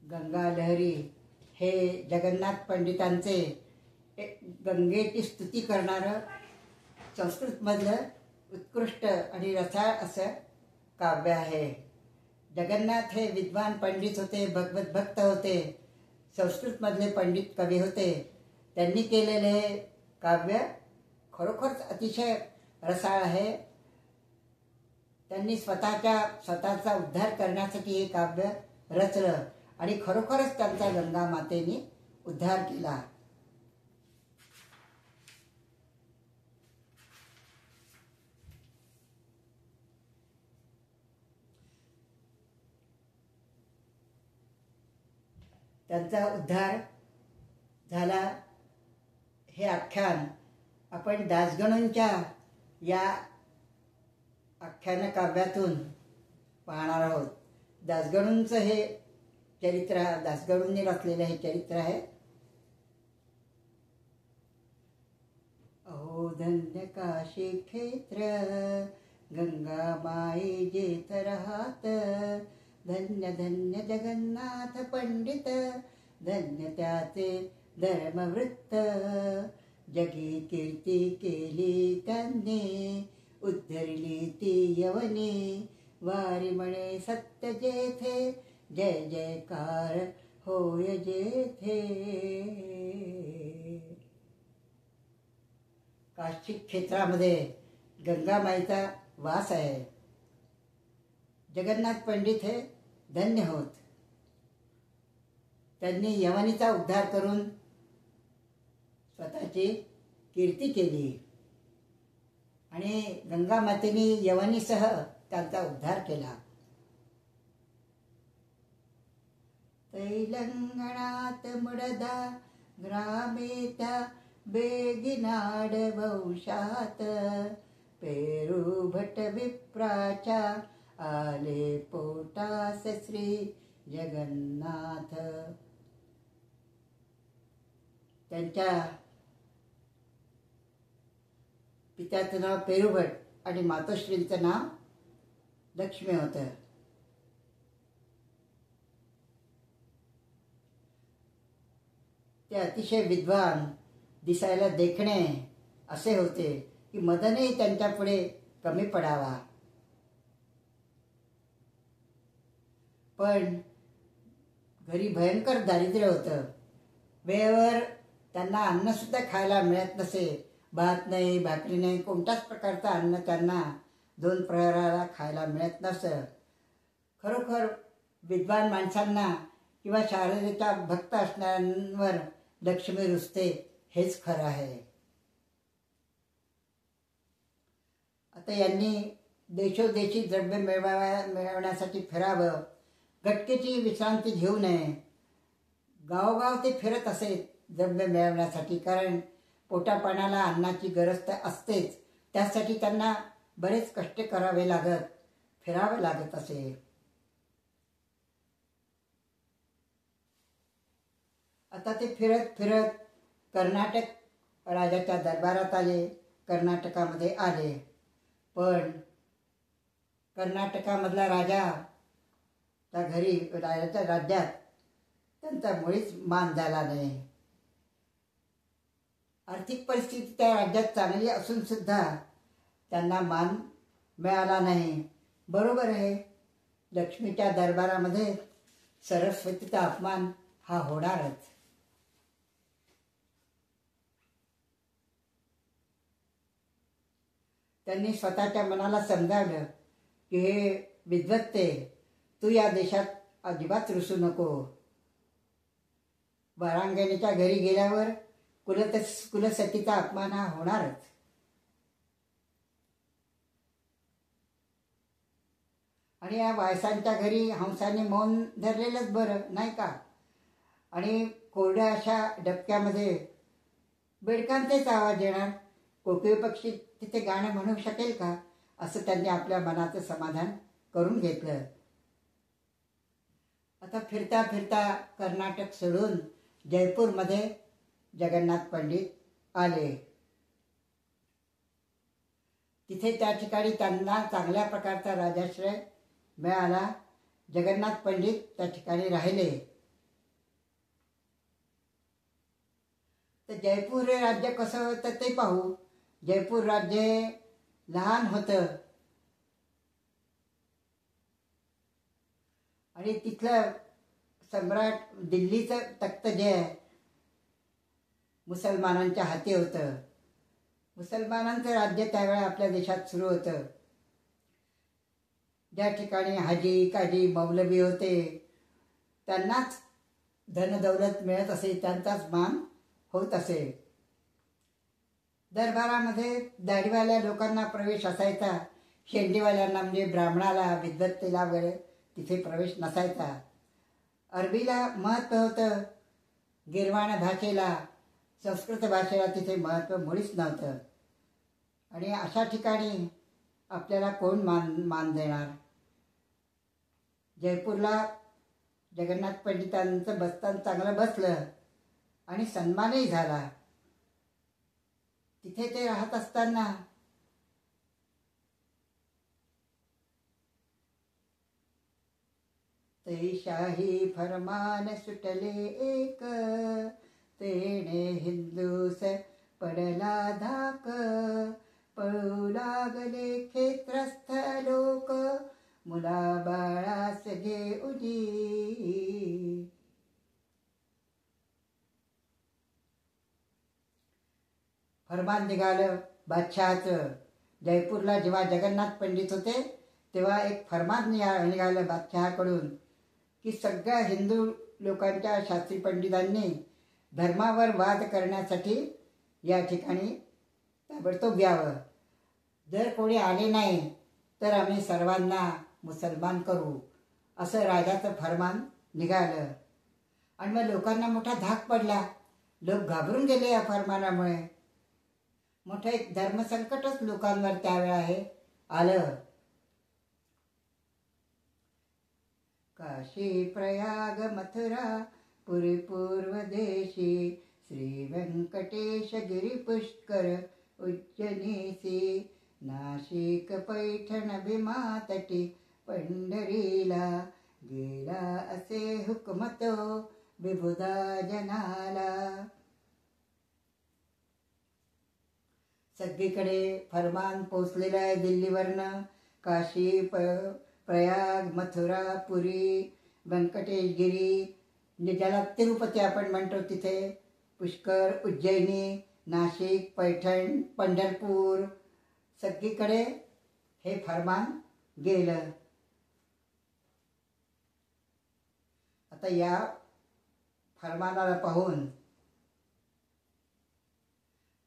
गंगा लहरी हे जगन्नाथ पंडितांचे गंगेची स्तुती करणारं संस्कृतमधलं उत्कृष्ट आणि रसाळ असं काव्य आहे. जगन्नाथ हे विद्वान पंडित होते, भगवत भक्त होते, संस्कृतमधले पंडित कवी होते. त्यांनी केलेले हे काव्य खरोखरच अतिशय रसाळ आहे. त्यांनी स्वतःचा उद्धार करण्यासाठी हे काव्य रचलं आणि खरोखरच त्यांचा गंगा मातेने उद्धार केला. त्यांचा उद्धार झाला हे आख्यान आपण दासगणूंच्या या आख्यान काव्यातून पाहणार आहोत. दासगणूंचं हे चरित्र, दासगणूंनी रचलेलं हे चरित्र आहे. अहो धन्य काशी क्षेत्र गंगा माई जेथ राहत, धन्य धन्य जगन्नाथ पंडित धन्य त्याचे धर्मवृत्त, जगी कीर्ती केली त्यांनी उद्धरली ती यवनी, वारी म्हणे सत्य जेथे जय जयकार होय जेथे. काशी क्षेत्रामध्ये गंगामाईचा वास आहे. जगन्नाथ पंडित हे धन्य होत. त्यांनी यवनीचा उद्धार करून स्वतःची कीर्ती केली आणि गंगा मातेने यवनीसह त्यांचा उद्धार केला. तैलंगणात मुडदा ग्रामे त्या बेगिनाड वंशात, पेरू भट विप्राच्या आले पोटास श्री जगन्नाथ. त्यांच्या पित्याचं नाव पेरुभट आणि मातोश्रींचं नाव लक्ष्मी होतं. ते अतिशय विद्वान, दिसायला देखणे असे होते की मदनही त्यांच्या पुढे कमी पडावा. पण घरी भयंकर दारिद्र्य होतं. वेळेवर त्यांना अन्न सुद्धा खायला मिळत नसे. भात नाही, भाकरी नाही, कोणत्याच प्रकारचं अन्न त्यांना 2 प्रहराला खायला मिळत नसं. खरोखर विद्वान माणसांना किंवा शारदेच्या भक्त असणाऱ्यांवर लक्ष्मी रुसते हेच खरं आहे. आता यांनी देशोदेशी द्रव्य मिळवण्यासाठी फिरावं, गटकेची विश्रांती घेऊ नये. गावोगाव ते फिरत असे द्रव्य मिळवण्यासाठी, कारण पोटापाण्याला अन्नाची गरज तर असतेच. त्यासाठी त्यांना बरेच कष्ट करावे लागत, फिरावे लागत असे. आता ते फिरत फिरत कर्नाटक राजाच्या दरबारात आले, कर्नाटकामध्ये आले. पण कर्नाटकामधला राजा त्या घरी, राजाच्या राज्यात त्यांचा मुळीच मान झाला नाही. आर्थिक परिस्थिती त्या राज्यात चांगली असून सुद्धा त्यांना मान मिळाला नाही. बरोबर आहे, लक्ष्मीच्या दरबारामध्ये सरस्वतीचा अपमान हा होणारच. त्यांनी स्वतःच्या मनाला समजावलं की हे विद्वत्ते, तू या देशात अजिबात रुसू नको. वारांगणीच्या घरी गेल्यावर कुलसतीचा अपमान हा होणारच. आणि या वायसांच्या घरी हंसाने मौन धरलेलंच बरं, नाही का? आणि कोरड्या अशा डबक्यामध्ये बेडकांचेच आवाज येणार, कोकिळ पक्षी तिथे गाणं म्हणू शकेल का? असं त्यांनी आपल्या मनाचं समाधान करून घेतलं. आता फिरता फिरता कर्नाटक सोडून जयपूरमध्ये जगन्नाथ पंडित आले. तिथे त्या ठिकाणी त्यांना चांगल्या प्रकारचा राजाश्रय मिळाला. जगन्नाथ पंडित त्या ठिकाणी राहिले. तर जयपूर हे राज्य कसं होतं ते पाहू. जयपूर राज्य लहान होतं आणि तिथलं सम्राट दिल्लीचं तख्त जे आहे मुसलमानांच्या हाती होतं. मुसलमानांचं राज्य त्यावेळेला आपल्या देशात सुरू होतं. ज्या ठिकाणी हाजी काजी मौलवी होते त्यांनाच धनदौलत मिळत असे, त्यांचाच मान होत असे. दरबारामध्ये दाढीवाल्या लोकांना प्रवेश असायचा, शेंडीवाल्यांना म्हणजे ब्राह्मणाला विद्वत्तेला वगैरे तिथे प्रवेश नसायचा. अरबीला महत्त्व होतं, गिरवाण भाषेला संस्कृत भाषेला तिथे महत्त्व मुळीच नव्हतं. आणि अशा ठिकाणी आपल्याला कोण मान देणार. जयपूरला जगन्नाथ पंडितांचं बसतान चांगलं बसलं आणि सन्मानही झाला. तिथे ते राहत असताना ते शाही फरमान सुटले एक, तेणे हिंदूस पडला धाक, पळू लागले क्षेत्रस्थ लोक, मुला बाळास घे उजी. फरमान निघालं बादशहाचं. जयपूरला जेव्हा जगन्नाथ पंडित होते तेव्हा एक फरमान निघालं बादशहाकडून की सगळ्या हिंदू लोकांच्या शास्त्री पंडितांनी धर्मावर वाद करण्यासाठी या ठिकाणी ताबडतोब यावं. जर कोणी आले नाही तर आम्ही सर्वांना मुसलमान करू, असं राजाचं फरमान निघालं. आणि मग लोकांना मोठा धाक पडला. लोक घाबरून गेले या फरमानामुळे. मोठं एक धर्मसंकटच लोकांवर त्यावेळा हे आलं. काशी प्रयाग मथुरा पुरी पूर्व देशी, श्री व्यंकटेश गिरी पुष्कर उज्जनीसी, नाशिक पैठण भीमा तटी पंढरीला, गेला असे हुकमतो विबुधा जनाला. सगळीकडे फरमान पोचलेलं आहे दिल्लीवरनं. काशी प्रयाग मथुरा पुरी व्यंकटेशगिरी म्हणजे ज्याला तिरुपती आपण म्हणतो तिथे, पुष्कर उज्जैनी नाशिक पैठण पंढरपूर सगळीकडे हे फरमान गेलं. आता या फरमानाला पाहून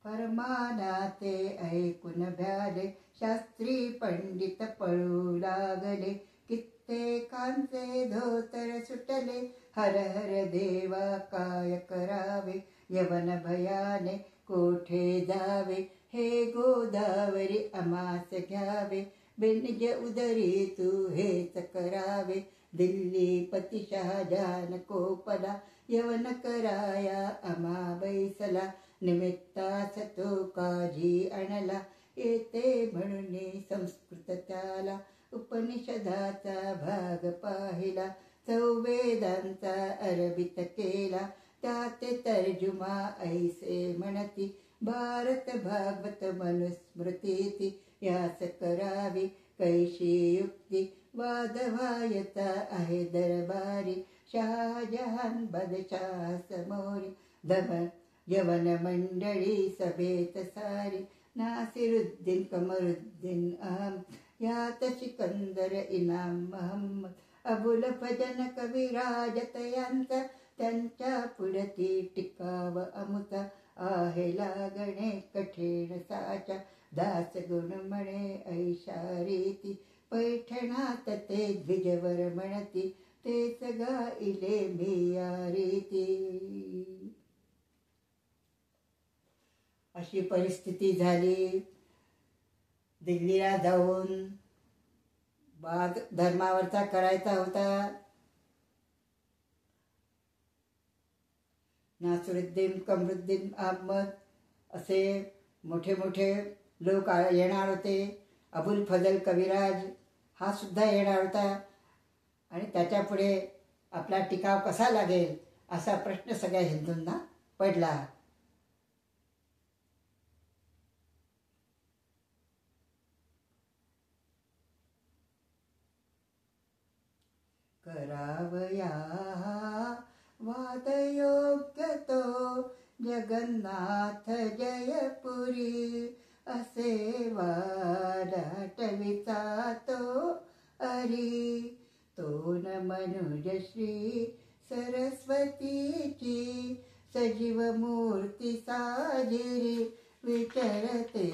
फरमानाते ऐकून भ्याले, शास्त्री पंडित पळू लागले, कित्येकांचे धोतर सुटले, हर हर देवा काय करावे, यवन भयाने कोठे जावे, हे गोदावरी अमास घ्यावे, बिनज उदरी तू हेच करावे, दिल्ली पती शहाजहान कोपला, यवन कराया अमा बैसला, निमित्तास तो काजी आणला, येते म्हणून संस्कृत त्याला, उपनिषदाचा भाग पाहिला, चौवेदांचा अरबीत केला, त्यात तर्जुमा ऐसे म्हणती, भारत भागवत मनुस्मृती, यास करावी कैशी युक्ती, वादवायता आहे दरबारी, शहाजहान बदशाह समोरी, यवन मंडळी सभेत सारी, नासिरुद्दीन कमरुद्दीन अहम, यात सिकंदर इनाम महम्मद, अबुल फजन कविराजत यांचा, त्यांच्या पुढती टिकाव अमुता, आहे लागणे कठीण साचा, दास गुण म्हणे ऐशा रीती, पैठणात ते द्विजवर म्हणती, तेच गाईले मी या रीती. अशी परिस्थिती झाली. दिल्लीला जाऊन वाद धर्मावरचा करायचा होता. नासिरुद्दीन कमरुद्दीन अहमद असे मोठे मोठे लोक येणार होते. अबुल फजल कविराज हा सुद्धा येणार होता. आणि त्याच्यापुढे आपला टिकाव कसा लागेल असा प्रश्न सगळ्या हिंदूंना पडला. करावया वादयोग्य तो जगन्नाथ जयपुरी असे वादाटविता तो अरी तो न मनुजश्री सरस्वतीची सजीव मूर्ती साजिरी विचरते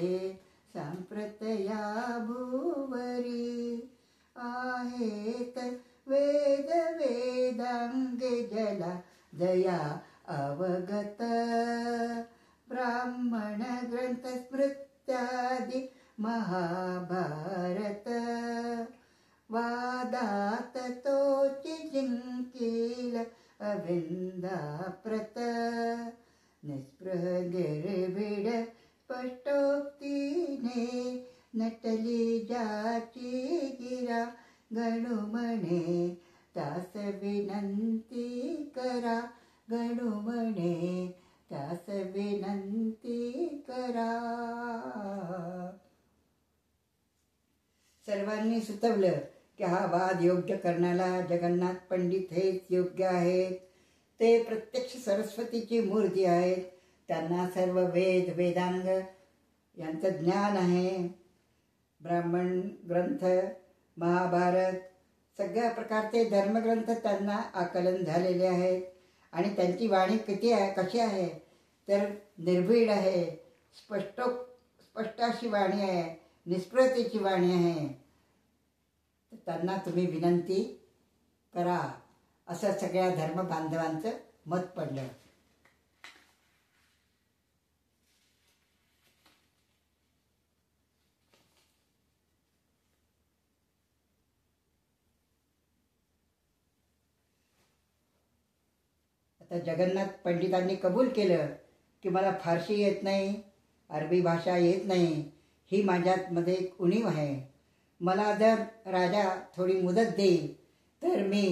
सांप्रतया भुवरी आहेत वेद वेदांगे जला दया अवगत ब्राह्मण ग्रंथ स्मृत्यादि महाभारत वादात तोची जिंकील अभिंदाप्रत निस्पृह गिरभिड स्पष्टोक्तीने नटली जाची गिरा गणू म्हणे तास विनंती करा गणू म्हणे तास विनंती करा. सर्वांनी सुतवलं की हा वाद योग्य करण्याला जगन्नाथ पंडित हेच योग्य आहेत. ते प्रत्यक्ष सरस्वतीची मूर्ती आहेत. त्यांना सर्व वेद वेदांग यांचं ज्ञान आहे. ब्राह्मण ग्रंथ महाभारत सगळ्या प्रकारचे धर्मग्रंथ त्यांना आकलन झालेले आहेत. आणि त्यांची वाणी किती आहे कशी आहे तर निर्भीड आहे. स्पष्ट अशी वाणी आहे. निष्प्रतेची वाणी आहे. त्यांना तुम्ही विनंती करा असं सगळ्या धर्म बांधवांचं मत पडलं. आता जगन्नाथ पंडितांनी कबूल केलं की मला फारशी येत नाही, अरबी भाषा येत नाही, ही माझ्यामध्ये एक उणीव आहे. मला जर राजा थोडी मुदत देईल तर मी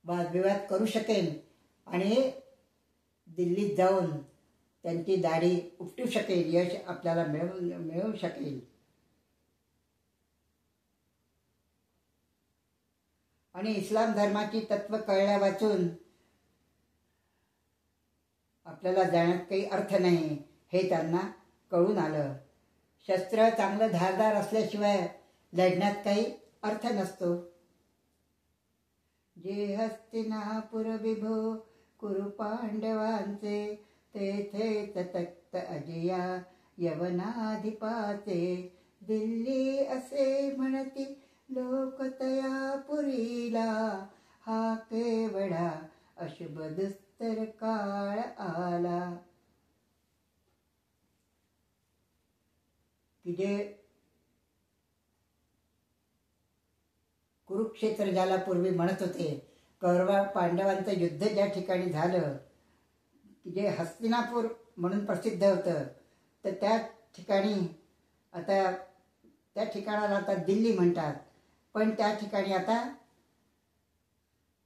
वादविवाद करू शकेन आणि दिल्लीत जाऊन त्यांची दाढी उपटू शकेल, यश आपल्याला मिळू शकेल. आणि इस्लाम धर्माची तत्व कळल्या वाचून आपल्याला जाण्यात काही अर्थ नाही हे त्यांना कळून आलं. शस्त्र चांगलं धारदार असल्याशिवाय लढण्यात काही अर्थ नसतो. जे हस्तिनापुर विभो कुरु पांडवांचे तेथे तक्त अजया यवनाधिपाचे दिल्ली असे म्हणती लोक तया पुरीला हा केवढा अशुभ दुस्तर काळ आला. की जे कुरुक्षेत्र ज्याला पूर्वी म्हणत होते, कौरव पांडवांचं युद्ध ज्या ठिकाणी झालं की जे हस्तिनापूर म्हणून प्रसिद्ध होतं, तर त्या ठिकाणी आता त्या ठिकाणाला आता दिल्ली म्हणतात. पण त्या ठिकाणी आता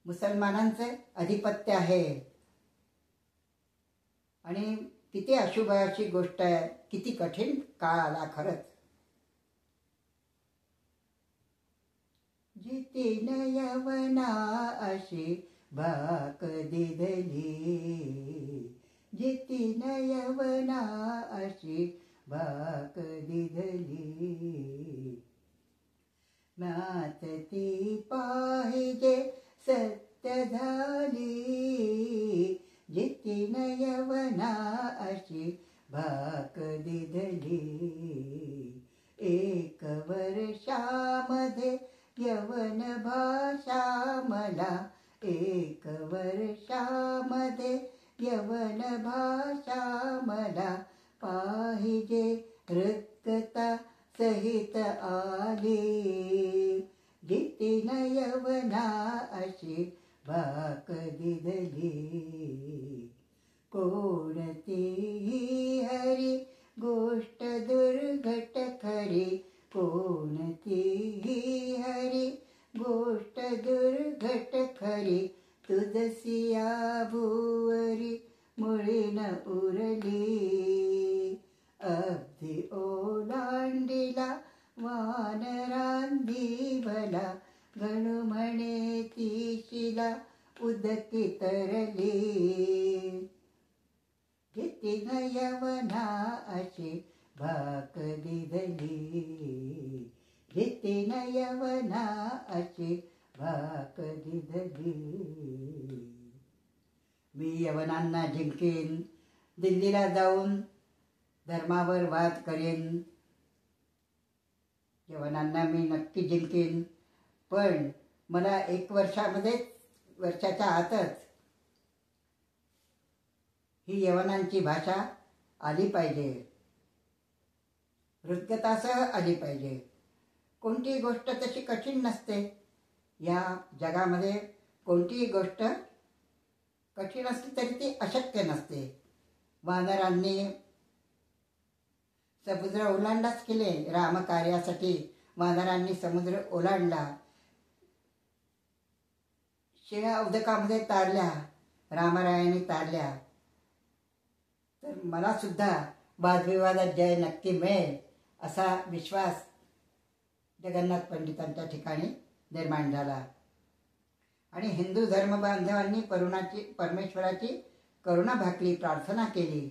मुसलमानांचं अधिपत्य आहे. आणि किती अशुभ अशी गोष्ट आहे, किती कठीण काळ आला खरंच. जितीन यवना अशी भाक दिधली, जितीन यवना अशी भाक दिधली, नात ती पाहिजे सत्य झाली, जितीन यवना अशी भाक दिधली. एक वर्षामध्ये यवन भाषा मला, एक वर्षामध्ये यवन भाषा मला, पाहिजे हृद्गता सहित आली, जितीन यवना अशी भाक दिधली. कोणतीही हरी गोष्ट दुर्घट खरी, कोणतीही हरी गोष्ट दुर्घट खरी, तुझसिया भुवरी मुळीन उरली. अब्धी ओलांडिला वानरांदी भला, गणू म्हणे ती शिला उदकी तरली, घेती न यवना अशी भाक दिधली, घेती न यवना अशी भाक दिधली. मी यवनांना जिंकेन, दिल्लीला जाऊन धर्मावर वाद करेन, यवनांना मी नक्की जिंकेन. पण मला 1 वर्षाच्या आतच ही यवनांची भाषा आली पाहिजे, हृद्गतासह आली पाहिजे. कोणतीही गोष्ट तशी कठीण नसते. या जगामध्ये कोणतीही गोष्ट कठीण असली तरी ती अशक्य नसते. वानरांनी समुद्र ओलांडाच केले. रामकार्यासाठी वानरांनी समुद्र ओलांडला, शिळ्या उदकामध्ये तारल्या, रामरायांनी तारल्या. तर मला सुद्धा वादविवादात जय नक्की मिळेल असा विश्वास जगन्नाथ पंडितांच्या ठिकाणी निर्माण झाला. आणि हिंदू धर्म बांधवांनी परमेश्वराची करुणा भाकली, प्रार्थना केली.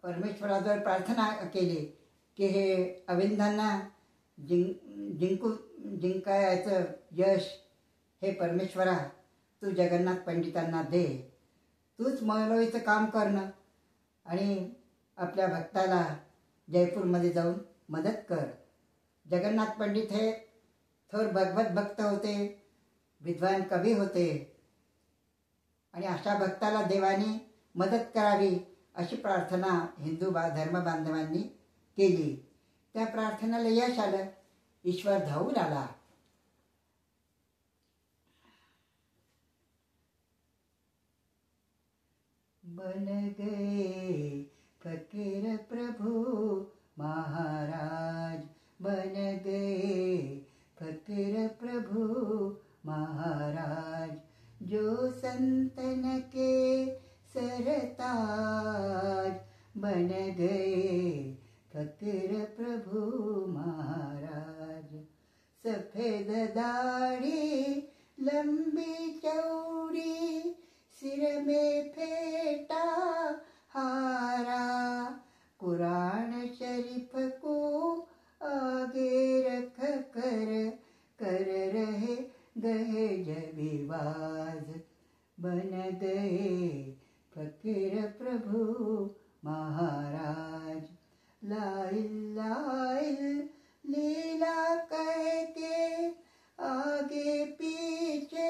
परमेश्वराजवळ प्रार्थना केली की हे अविंदांना जिंकायचं यश हे परमेश्वरा तू जगन्नाथ पंडितांना दे. तूच मौलवीचं काम करणं आणि आपल्या भक्ताला जयपूरमध्ये जाऊन मदत कर. जगन्नाथ पंडित हे थोर भगवत भक्त होते, विद्वान कवी होते आणि अशा भक्ताला देवानी मदत करावी अशी प्रार्थना हिंदू धर्म बांधवांनी केली. त्या प्रार्थनेला यश आलं, ईश्वर धावून आला. बन गए फकीर प्रभु महाराज, बन गए फकीर प्रभु महाराज, जो संतन के सरताज, बन गए फकीर प्रभु महाराज. सफेद दाढ़ी लंबी चौड़ी, सिर में फेटा हारा, कुरान शरीफ को आगे रख कर रहे गए जबीवाज, बन गए फकीर प्रभु महाराज. लाइल लीला कह के आगे पीछे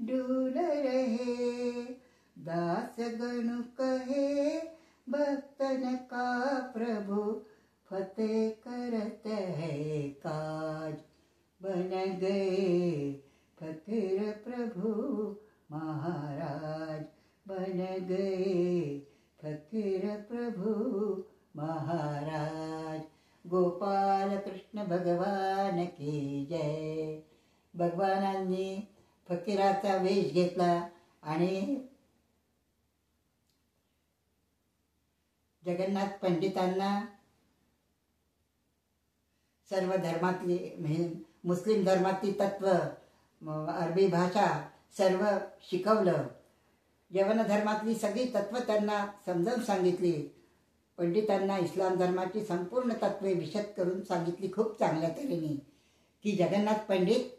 डूल रहे, दास गणु कहे भक्तन का प्रभु फतेह करत है काज, बन गए फकीर प्रभु महाराज, बन गए फकीर प्रभु महाराज. गोपाल कृष्ण भगवान की जय. भगवानांनी फकीराचा वेश घेतला आणि जगन्नाथ पंडितांना सर्व धर्मातली मुस्लिम धर्मातली तत्व, अरबी भाषा सर्व शिकवलं. यवन धर्मातली सगळी तत्व त्यांना समजावून सांगितली. पंडितांना इस्लाम धर्माची संपूर्ण तत्वे विशद करून सांगितली खूप चांगल्या तऱ्हेने की जगन्नाथ पंडित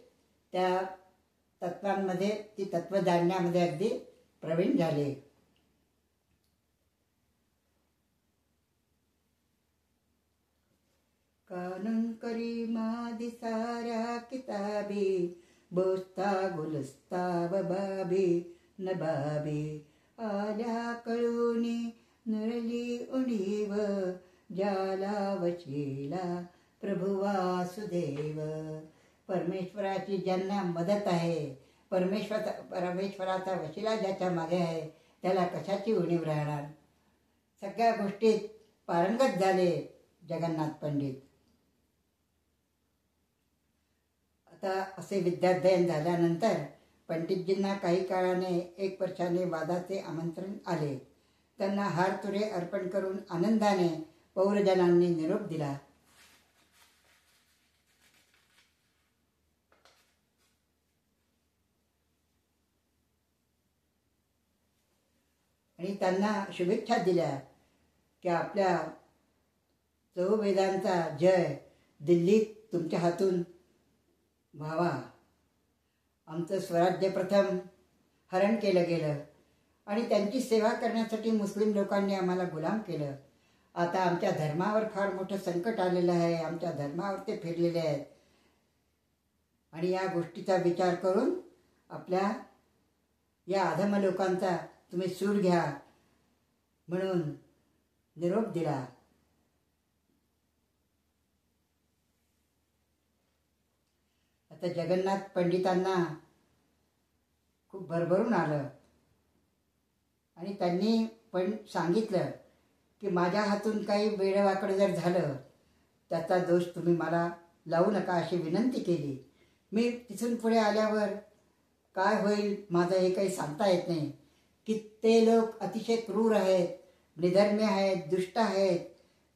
त्या तत्वांमध्ये, ती तत्व जाणण्यामध्ये अगदी प्रवीण झाले. कानून करीमा दिसाऱ्या किताबी, बोसता गुलस्ता बबाबी नबाबी, आल्या कळूनी नरली उणीव, जाला वशिला प्रभू वासुदेव. परमेश्वराची ज्यांना मदत आहे, परमेश्वराचा वशिला ज्याच्या मागे आहे त्याला कशाची उणीव राहणार. सगळ्या गोष्टीत पारंगत झाले जगन्नाथ पंडित. आता असे विद्याध्ययन झाल्यानंतर पंडितजींना काही काळाने 1 वर्षाने वादाचे आमंत्रण आले. त्यांना हार तुरे अर्पण करून आनंदाने पौरजनांनी निरोप दिला. आणि त्यांना शुभेच्छा दिल्या की आपल्या चौवेदांचा जय दिल्लीत तुमच्या हातून व्हावा. आमचं स्वराज्य प्रथम हरण केलं गेलं आणि त्यांची सेवा करण्यासाठी मुस्लिम लोकांनी आम्हाला गुलाम केलं. आता आमच्या धर्मावर फार मोठं संकट आलेलं आहे. आमच्या धर्मावर ते फिरलेले आहेत आणि या गोष्टीचा विचार करून आपल्या या अधम लोकांचा तुम्ही सूड घ्या म्हणून निरोप दिला. आता जगन्नाथ पंडितांना खूप भरभरून आलं आणि त्यांनी पण सांगितलं की माझ्या हातून काही वेडवाकडं जर झालं त्याचा दोष तुम्ही मला लावू नका अशी विनंती केली. मी तिथून पुढे आल्यावर काय होईल माझं हे काही सांगता येत नाही. की ते लोक अतिशय क्रूर आहेत, निधर्मी आहेत, दुष्ट आहेत,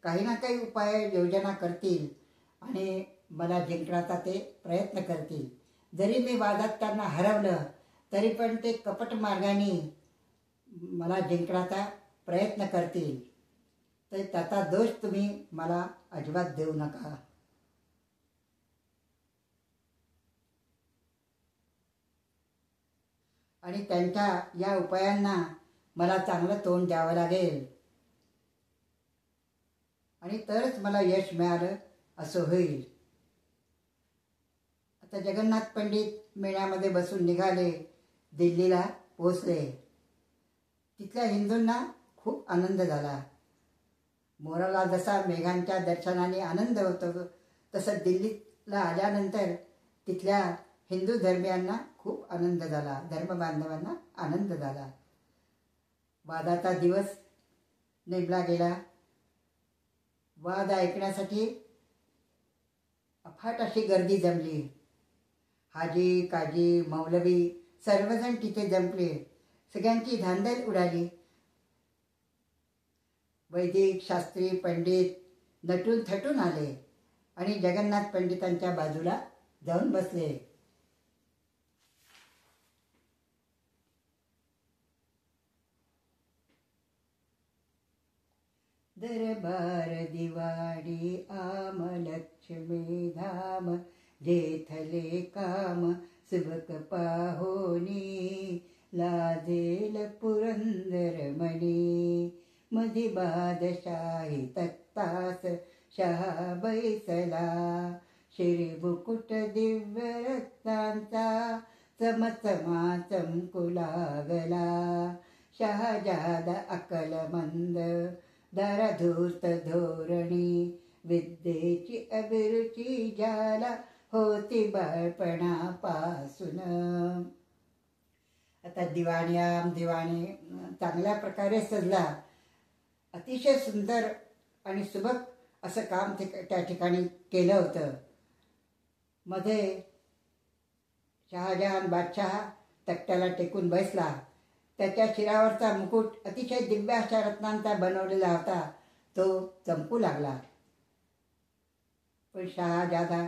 काही ना काही उपाय योजना करतील आणि मला जिंकण्याचा ते प्रयत्न करतील. जरी मी वादात त्यांना हरवलं तरी पण ते कपट मार्गाने मला जिंकण्याचा प्रयत्न करतील. तर त्याचा दोष तुम्ही मला अजिबात देऊ नका. आणि त्यांच्या या उपायांना मला चांगलं तोंड द्यावं लागेल आणि तरच मला यश मिळालं असं होईल. आता जगन्नाथ पंडित मेळ्यामध्ये बसून निघाले, दिल्लीला पोहोचले. तिथल्या हिंदूंना खूप आनंद झाला. मोराला जसा मेघांच्या दर्शनाने आनंद होतो तसं दिल्लीला आल्यानंतर तिथल्या हिंदू धर्मियांना खूप आनंद झाला, धर्मबांधवांना आनंद झाला. वादाचा दिवस नेमला गेला. वाद ऐकण्यासाठी अफाट अशी गर्दी जमली. हाजी, काजी, मौलवी सर्वजण तिथे जमले. सगळ्यांची धांदल उडाली. वैदिक, शास्त्री, पंडित नटून थटून आले आणि जगन्नाथ पंडितांच्या बाजूला जाऊन बसले. दरबार दिवाडी आम लक्ष्मी धाम, जेथले काम सुबक पाहोनी, लाजेल पुरंदर मणी. मधी बादशाही तख्तास शहा बैसला, शिरी मुकुट दिव्य रत्नांचा चमचमा चमकू लागला. शहाजादा अकलमंद दरधूर्त धोरणी, विद्येची अभिरुची ज्याला होती बाळपणापासून. आता दिवाणी चांगल्या प्रकारे सजला. अतिशय सुंदर आणि सुबक असं काम त्या ठिकाणी केलं होतं. मध्ये शहाजहान बादशाह तख्त्याला टेकून बसला. त्याच्या शिरावरचा मुकुट अतिशय दिव्य अशा रत्नांचा बनवलेला होता. तो चमकू लागला. पण शहाजादा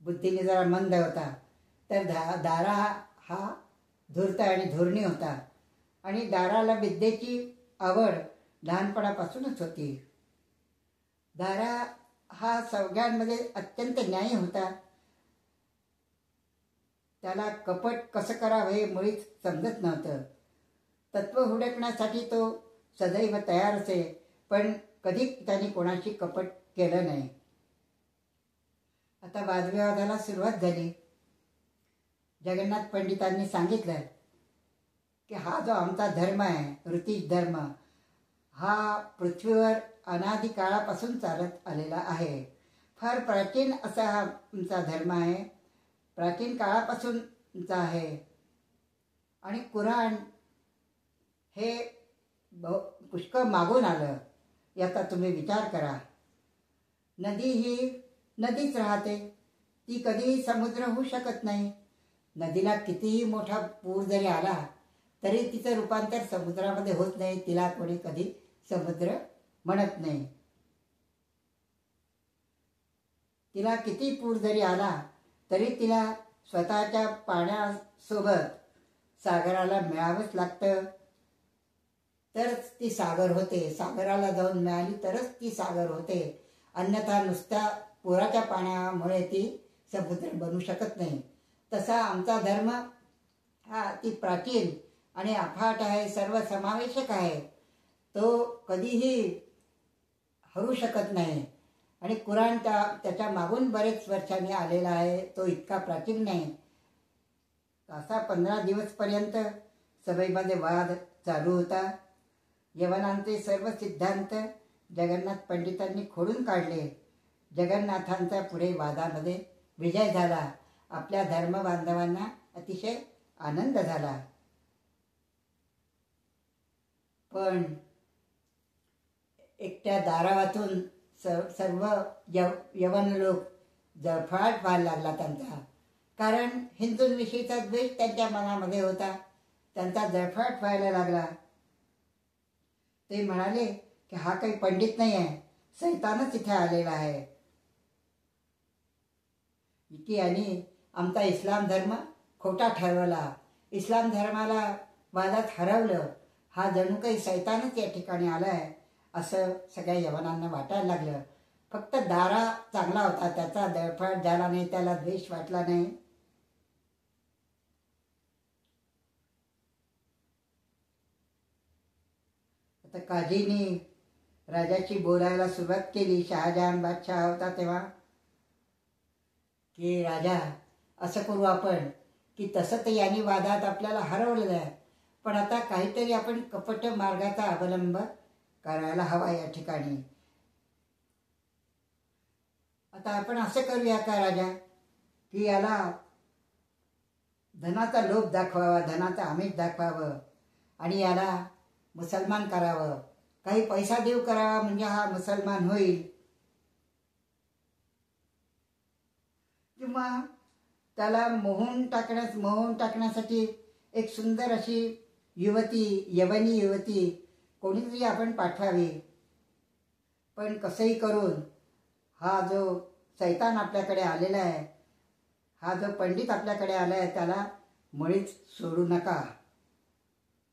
बुद्धीने जरा मंद होता. तर दारा हा धूर्त आणि धोरणी होता आणि दाराला विद्येची आवड लहानपणापासूनच होती. दारा हा सगळ्यांमध्ये अत्यंत न्यायी होता. त्याला कपट कसं करावं हे मुळीच समजत नव्हतं. तत्व हुडकण्यासाठी तो सदैव तयार असे, पण कधी त्याने कोणाशी कपट केलं नाही. आता वादविवादाला सुरुवात झाली. जगन्नाथ पंडितांनी सांगितलं की हा जो आमचा धर्म आहे, ऋतिज धर्म, हा पृथ्वीवर अनादी काळापासून चालत आलेला आहे. फार प्राचीन असा हा आमचा धर्म आहे, प्राचीन काळापासूनचा आहे. आणि कुराण हे पुष्कळ मागून आलं. याचा तुम्ही विचार करा. नदी ही नदीच राहते, ती कधीही समुद्र होऊ शकत नाही. नदीला कितीही मोठा पूर जरी आला तरी तिचं रूपांतर समुद्रामध्ये होत नाही. तिला कोणी कधी समुद्र म्हणत नाही. तिला किती पूर जरी आला तरी तिला स्वतःच्या पाण्यासोबत सागराला मिळावंच लागतं, तरच ती सागर होते. सागराला जाऊन मिळाली तरच ती सागर होते. अन्यथा नुसत्या पुराच्या पाण्यामुळे ती समुद्र बनू शकत नाही. तसा आमचा धर्म हा अति प्राचीन आणि अफाट आहे, सर्वसमावेशक आहे. तो कधीही हरू शकत नाही. आणि कुराण त्याच्या मागून बरेच वर्षांनी आलेला आहे. तो इतका प्राचीन नाही. असा 15 दिवसपर्यंत सभेमध्ये वाद चालू होता. यवनांचे सर्व सिद्धांत जगन्नाथ पंडितांनी खोडून काढले. जगन्नाथांचा पुढे वादामध्ये विजय झाला. आपल्या धर्मबांधवांना अतिशय आनंद झाला. पण एकट्या दारावातून सर्व यवन लोक जळफळाट व्हायला लागला त्यांचा. कारण हिंदूंविषयीचा द्वेष त्यांच्या मनामध्ये होता. त्यांचा जळफळाट व्हायला लागला. ते म्हणाले की हा काही पंडित नाही आहे, सैतानच इथे आलेला आहे. की आणि आमचा इस्लाम धर्म खोटा ठरवला, इस्लाम धर्माला वादात हरवलं, हा जणू काही सैतानच या ठिकाणी आलाय असं सगळ्या यवनांना वाटायला लागलं. फक्त दारा चांगला होता, त्याचा दळफळाट झाला नाही, त्याला द्वेष वाटला नाही. आता काझीनी राजाची बोलायला सुरुवात केली. शहाजहान बादशाह होता तेव्हा, की राजा असं करू आपण की तसं तर यांनी वादात आपल्याला हरवलेलं आहे, पण आता काहीतरी आपण कपट मार्गाचा अवलंब करायला हवा या ठिकाणी. आता आपण असं करूया का राजा की याला धनाचा लोभ दाखवावा, धनाचं आमिष दाखवावं आणि याला मुसलमान करावं, काही पैसा देऊ करावा, म्हणजे हा मुसलमान होईल. किंवा त्याला मोहून टाकण्यासाठी एक सुंदर अशी युवती, यवनी युवती कोणीतरी आपण पाठवावी. पण कसंही करून हा जो सैतान आपल्याकडे आलेला आहे, हा जो पंडित आपल्याकडे आला आहे, त्याला मुळीच सोडू नका,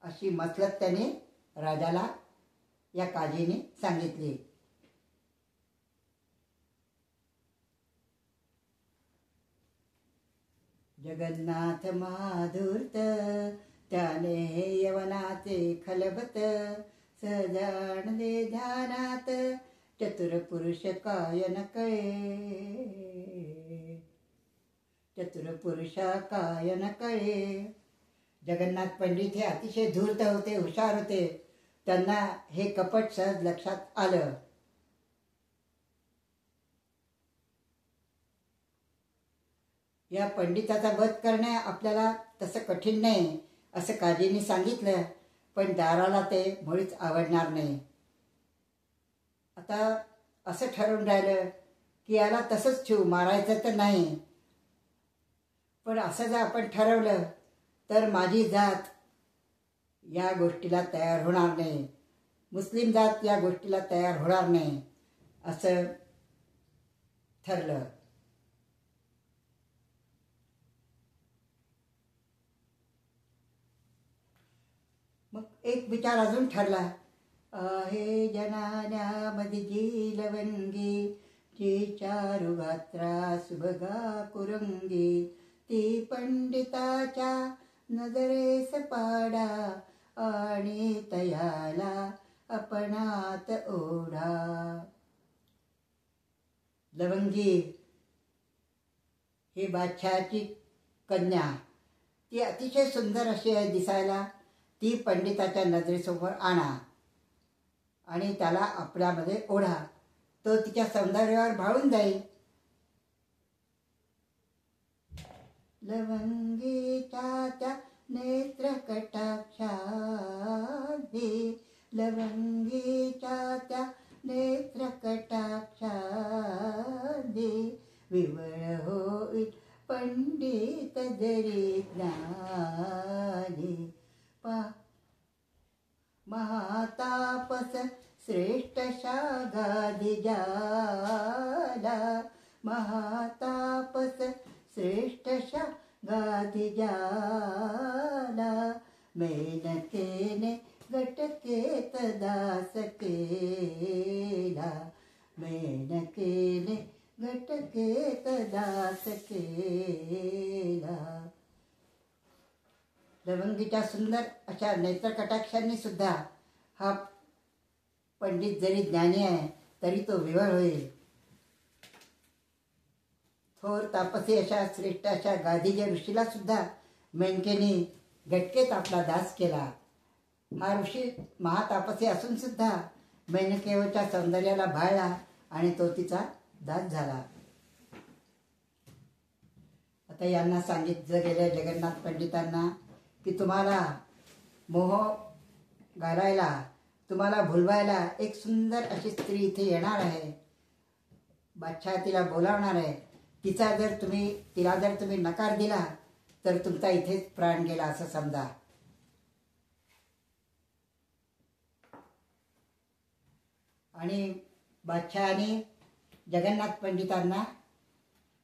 अशी मसलत त्याने राजाला, या काझीने सांगितली. जगन्नाथ महाधूर्त त्याने यवनाचे खलबत, सहजानंदे ध्यानात चतुर पुरुष कायन कळे, चतुर पुरुषा कायन कळे. जगन्नाथ पंडित हे अतिशय धूर्त होते, हुशार होते. त्यांना हे कपट सहज लक्षात आलं. या पंडिताचा वध करणे आपल्याला तसं कठीण नाही असं काझीने सांगितलं, पण दाराला ते मुळीच आवडणार नाही. आता असं ठरवून राहिलं की याला तसंच ठेवू, मारायचं तर नाही. पण असं जर आपण ठरवलं तर माझी जात या गोष्टीला तयार होणार नाही, मुस्लिम जात या गोष्टीला तयार होणार नाही, असं ठरलं. मग एक विचार अजून ठरला. आहे जनान्यामध्ये जी लवंगी, जी चारु गात्रा सुभगा कुरंगी, ती पंडिताच्या नजरेस पाडा, आणि तयाला अपनात ओढा. लवंगी ही बादशहाची कन्या, ती अतिशय सुंदर अशी आहे दिसायला. ती पंडिताच्या नजरेसमोर आणा आणि त्याला आपल्यामध्ये ओढा, तो तिच्या सौंदर्यावर भाळून जाईल. लवंगीच्या त्या नेत्र कटाक्षादी, लवंगीच्या त्या नेत्र कटाक्षादी, विवळ होईल पंडित जरी ज्ञानी. महातापस श्रेष्ठ शागाधी जाला, महातापस श्रेष्ठशा गाधी जाला, मेनकेने गटकेत दास केला, मेनकेने गटकेत दास केला. लवंगीच्या सुंदर अशा नेत्रकटाक्षांनी सुद्धा हा पंडित जरी ज्ञानी आहे तरी तो विवळ होईल. थोर तापसी अशा श्रेष्ठ अशा गादीच्या ऋषीला सुद्धा मेनकेने गटकेत आपला दास केला. हा ऋषी महातापसी असून सुद्धा मेनकेच्या सौंदर्याला भाळला आणि तो तिचा दास झाला. आता यांना सांगितलं गेलं जगन्नाथ पंडितांना की तुम्हाला मोह घालायला, तुम्हाला भुलवायला एक सुंदर अशी स्त्री इथे येणार आहे. बादशाह तिला बोलावणार आहे. तिला जर तुम्ही नकार दिला तर तुमचा इथेच प्राण गेला असं समजा. आणि बादशहाने जगन्नाथ पंडितांना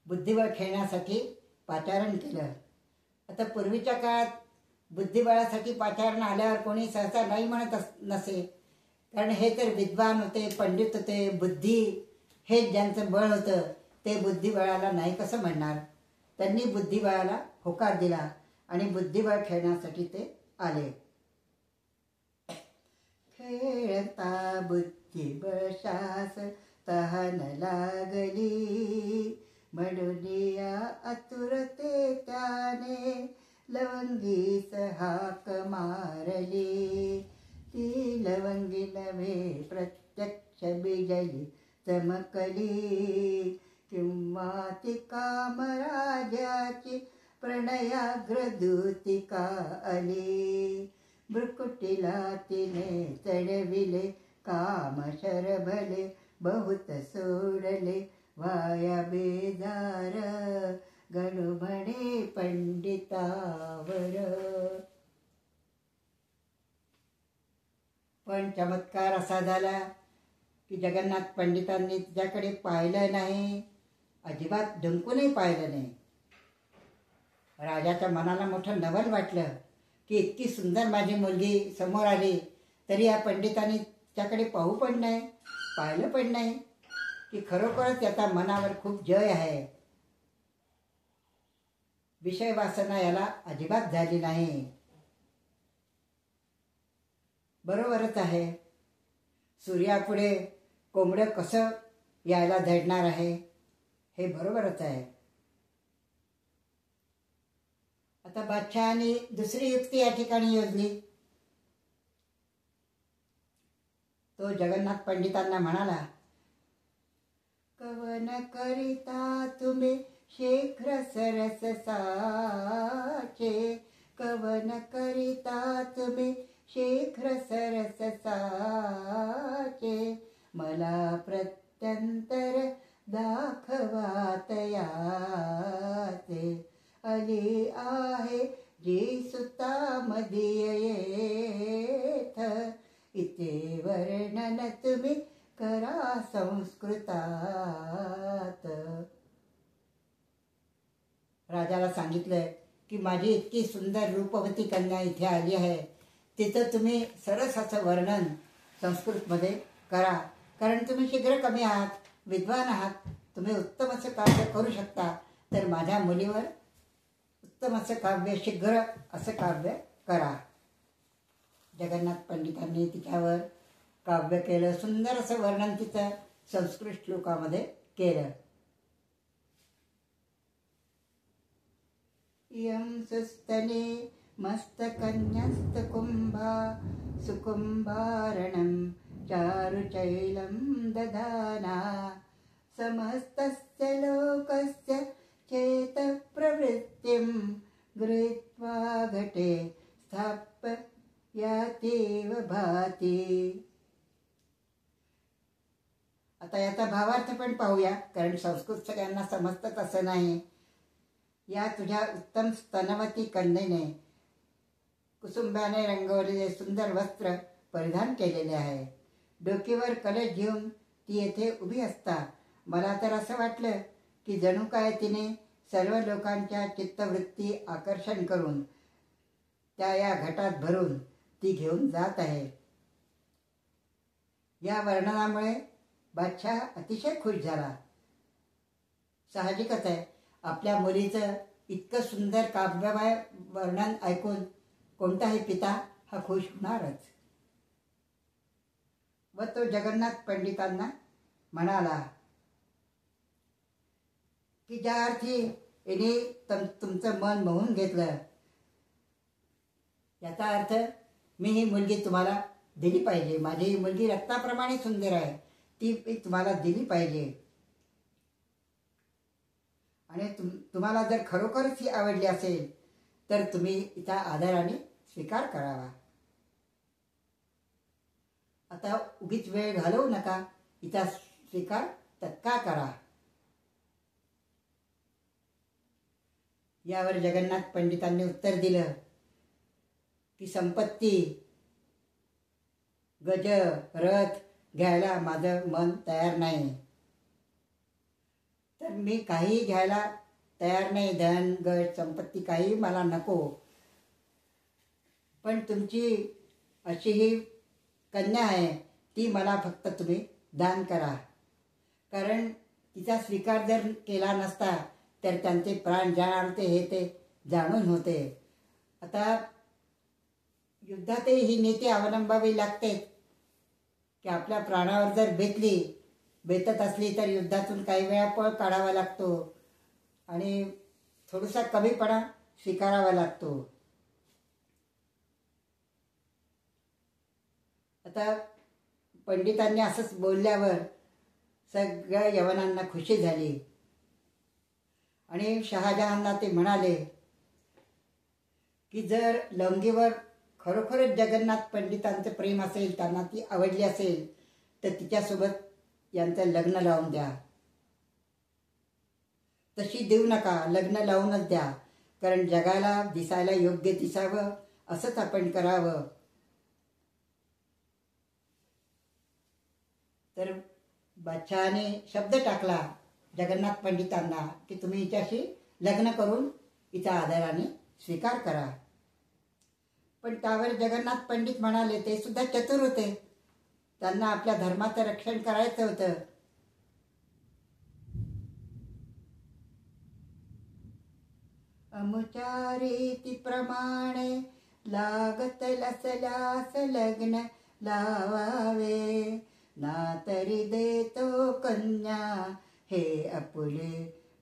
बुद्धिबळ खेळण्यासाठी पाचारण केलं. आता पूर्वीच्या काळात बुद्धिबळासाठी पाचारण आल्यावर कोणी सहसा नाही म्हणत नसे, कारण हे तर विद्वान होते, पंडित होते, बुद्धी हे ज्यांचं बळ होतं ते बुद्धिबळाला नाही कसं म्हणणार. त्यांनी बुद्धिबळाला होकार दिला आणि बुद्धिबळ खेळण्यासाठी ते आले. खेळता बुद्धिबळशास तहान लागली, म्हणूनिया आतुरते त्याने लवंगीस हाक मारली. ती लवंगी नव्हे प्रत्यक्ष बिजली चमकली, किंवा ती कामराजाची प्रणयाग्रदूतिका आली. भ्रुकुटीला तिने चढविले काम शरभले, बहुत सोडले वाया बेजार, गणू म्हणे पंडितावर. पण चमत्कार असा झाला की जगन्नाथ पंडितांनी तिच्याकडे पाहिलं नाही, अजिबात ढंकूनही पाहिलं नाही. राजाच्या मनाला मोठं नवल वाटलं की इतकी सुंदर माझी मुलगी समोर आली तरी या पंडितांनी तिच्याकडे पाहू पण नाही, पाहिलं पण नाही, की खरोखरच त्याचा मनावर खूप जय आहे. विषय वासना याला अजिबात झाली नाही. बरोबरच आहे, सूर्यापुढे कोंबडं कसं यायला धडणार आहे हे बरोबरच आहे. आता बादशहाने दुसरी युक्ती या ठिकाणी योजली. तो जगन्नाथ पंडितांना म्हणाला, कवन करिता तुम्ही शीघ्र सरस साचे, कवन करिता तुम्ही शीघ्र सरस साचे, मला प्रत्यंतर दाखवात याचे, अली आहे जी सुता मदीय येथ, इथे वर्णन तुम्ही करा संस्कृतात. राजाला सांगितलं की माझी इतकी सुंदर रूपवती कन्या इथे आली आहे, तिथं तुम्ही सरस असं वर्णन संस्कृतमध्ये करा, कारण तुम्ही शीघ्र कमी आहात, विद्वान आहात, तुम्ही उत्तम असं काव्य करू शकता. तर माझ्या मुलीवर उत्तम असं काव्य, शीघ्र असं काव्य करा. जगन्नाथ पंडितांनी तिच्यावर काव्य केलं, सुंदर असं वर्णन तिचं संस्कृत श्लोकामध्ये केलं. यं सुस्तने मस्तकन्यस्तकुम्भा सुकुम्भारणं चारुचैलं दधाना, समस्तस्य लोकस्य चेतप्रवृत्तिं गृहीत्वा घटे स्थापयातीव भाती. आता याचा भावार्थ पण पाहूया, कारण संस्कृत सगळ्यांना समजतच असं नाही. या तुझ्या उत्तम स्तनवती कन्येने कुसुंबाने रंगवलेले सुंदर वस्त्र परिधान केलेले आहे. डोकीवर कलश घेऊन ती येथे उभी असता मला तर असं वाटलं की जणू काय तिने सर्व लोकांच्या चित्तवृत्ती आकर्षण करून त्या या घटात भरून ती घेऊन जात आहे. या वर्णनामुळे बादशाह अतिशय खुश झाला. साहजिकच आहे, आपल्या मुलीचं इतकं सुंदर काव्यमय वर्णन ऐकून कोणताही पिता हा खुश होणारच. व तो जगन्नाथ पंडितांना म्हणाला की ज्या अर्थी याने तुमचं मन मोहून घेतलं, याचा अर्थ मी ही मुलगी तुम्हाला दिली पाहिजे. माझी ही मुलगी रत्नाप्रमाणे सुंदर आहे, ती तुम्हाला दिली पाहिजे. आणि तुम्हाला जर खरोखरच ही आवडली असेल तर तुम्ही तिचा आदराने स्वीकार करावा. आता उगीच वेळ घालवू नका, तिचा स्वीकार तत्काळ करा. यावर जगन्नाथ पंडितांनी उत्तर दिलं की संपत्ती, गज, रथ घ्यायला माझं मन तयार नाही. तर मी काही घ्यायला तयार नाही. धन, गज, संपत्ती काही मला नको. पण तुमची अशी ही कन्या आहे, ती मला फक्त तुम्ही दान करा. कारण तिचा स्वीकार जर केला नसता तर त्यांचे प्राण जाणार होते हे ते जाणून होते. आता युद्धातही ही नीती अवलंबावी लागते की आपल्या प्राणावर जर बेतत असली तर युद्धातून काही वेळा पळ काढावा लागतो आणि थोडासा कमीपणा स्वीकारावा लागतो. आता पंडितांनी असंच बोलल्यावर सगळ्या यवनांना खुशी झाली आणि शहाजहानला ते म्हणाले की जर लंगीवर खरोखरच जगन्नाथ पंडितांचं प्रेम असेल, त्यांना ती आवडली असेल तर तिच्यासोबत यांचं लग्न लावून द्या. तशी देऊ नका, लग्न लावूनच द्या. कारण जगाला दिसायला योग्य दिसावं असंच आपण करावं. तर बादशहाने शब्द टाकला जगन्नाथ पंडितांना की तुम्ही हिच्याशी लग्न करून हिचा आदराने स्वीकार करा. पण त्यावर जगन्नाथ पंडित म्हणाले, ते सुद्धा चतुर होते, त्यांना आपल्या धर्माचं रक्षण करायचं होतं. अमुच्या रीतीप्रमाणे लागत लसल्यास लग्न लावावे, ना तरी देतो कन्या हे आपुले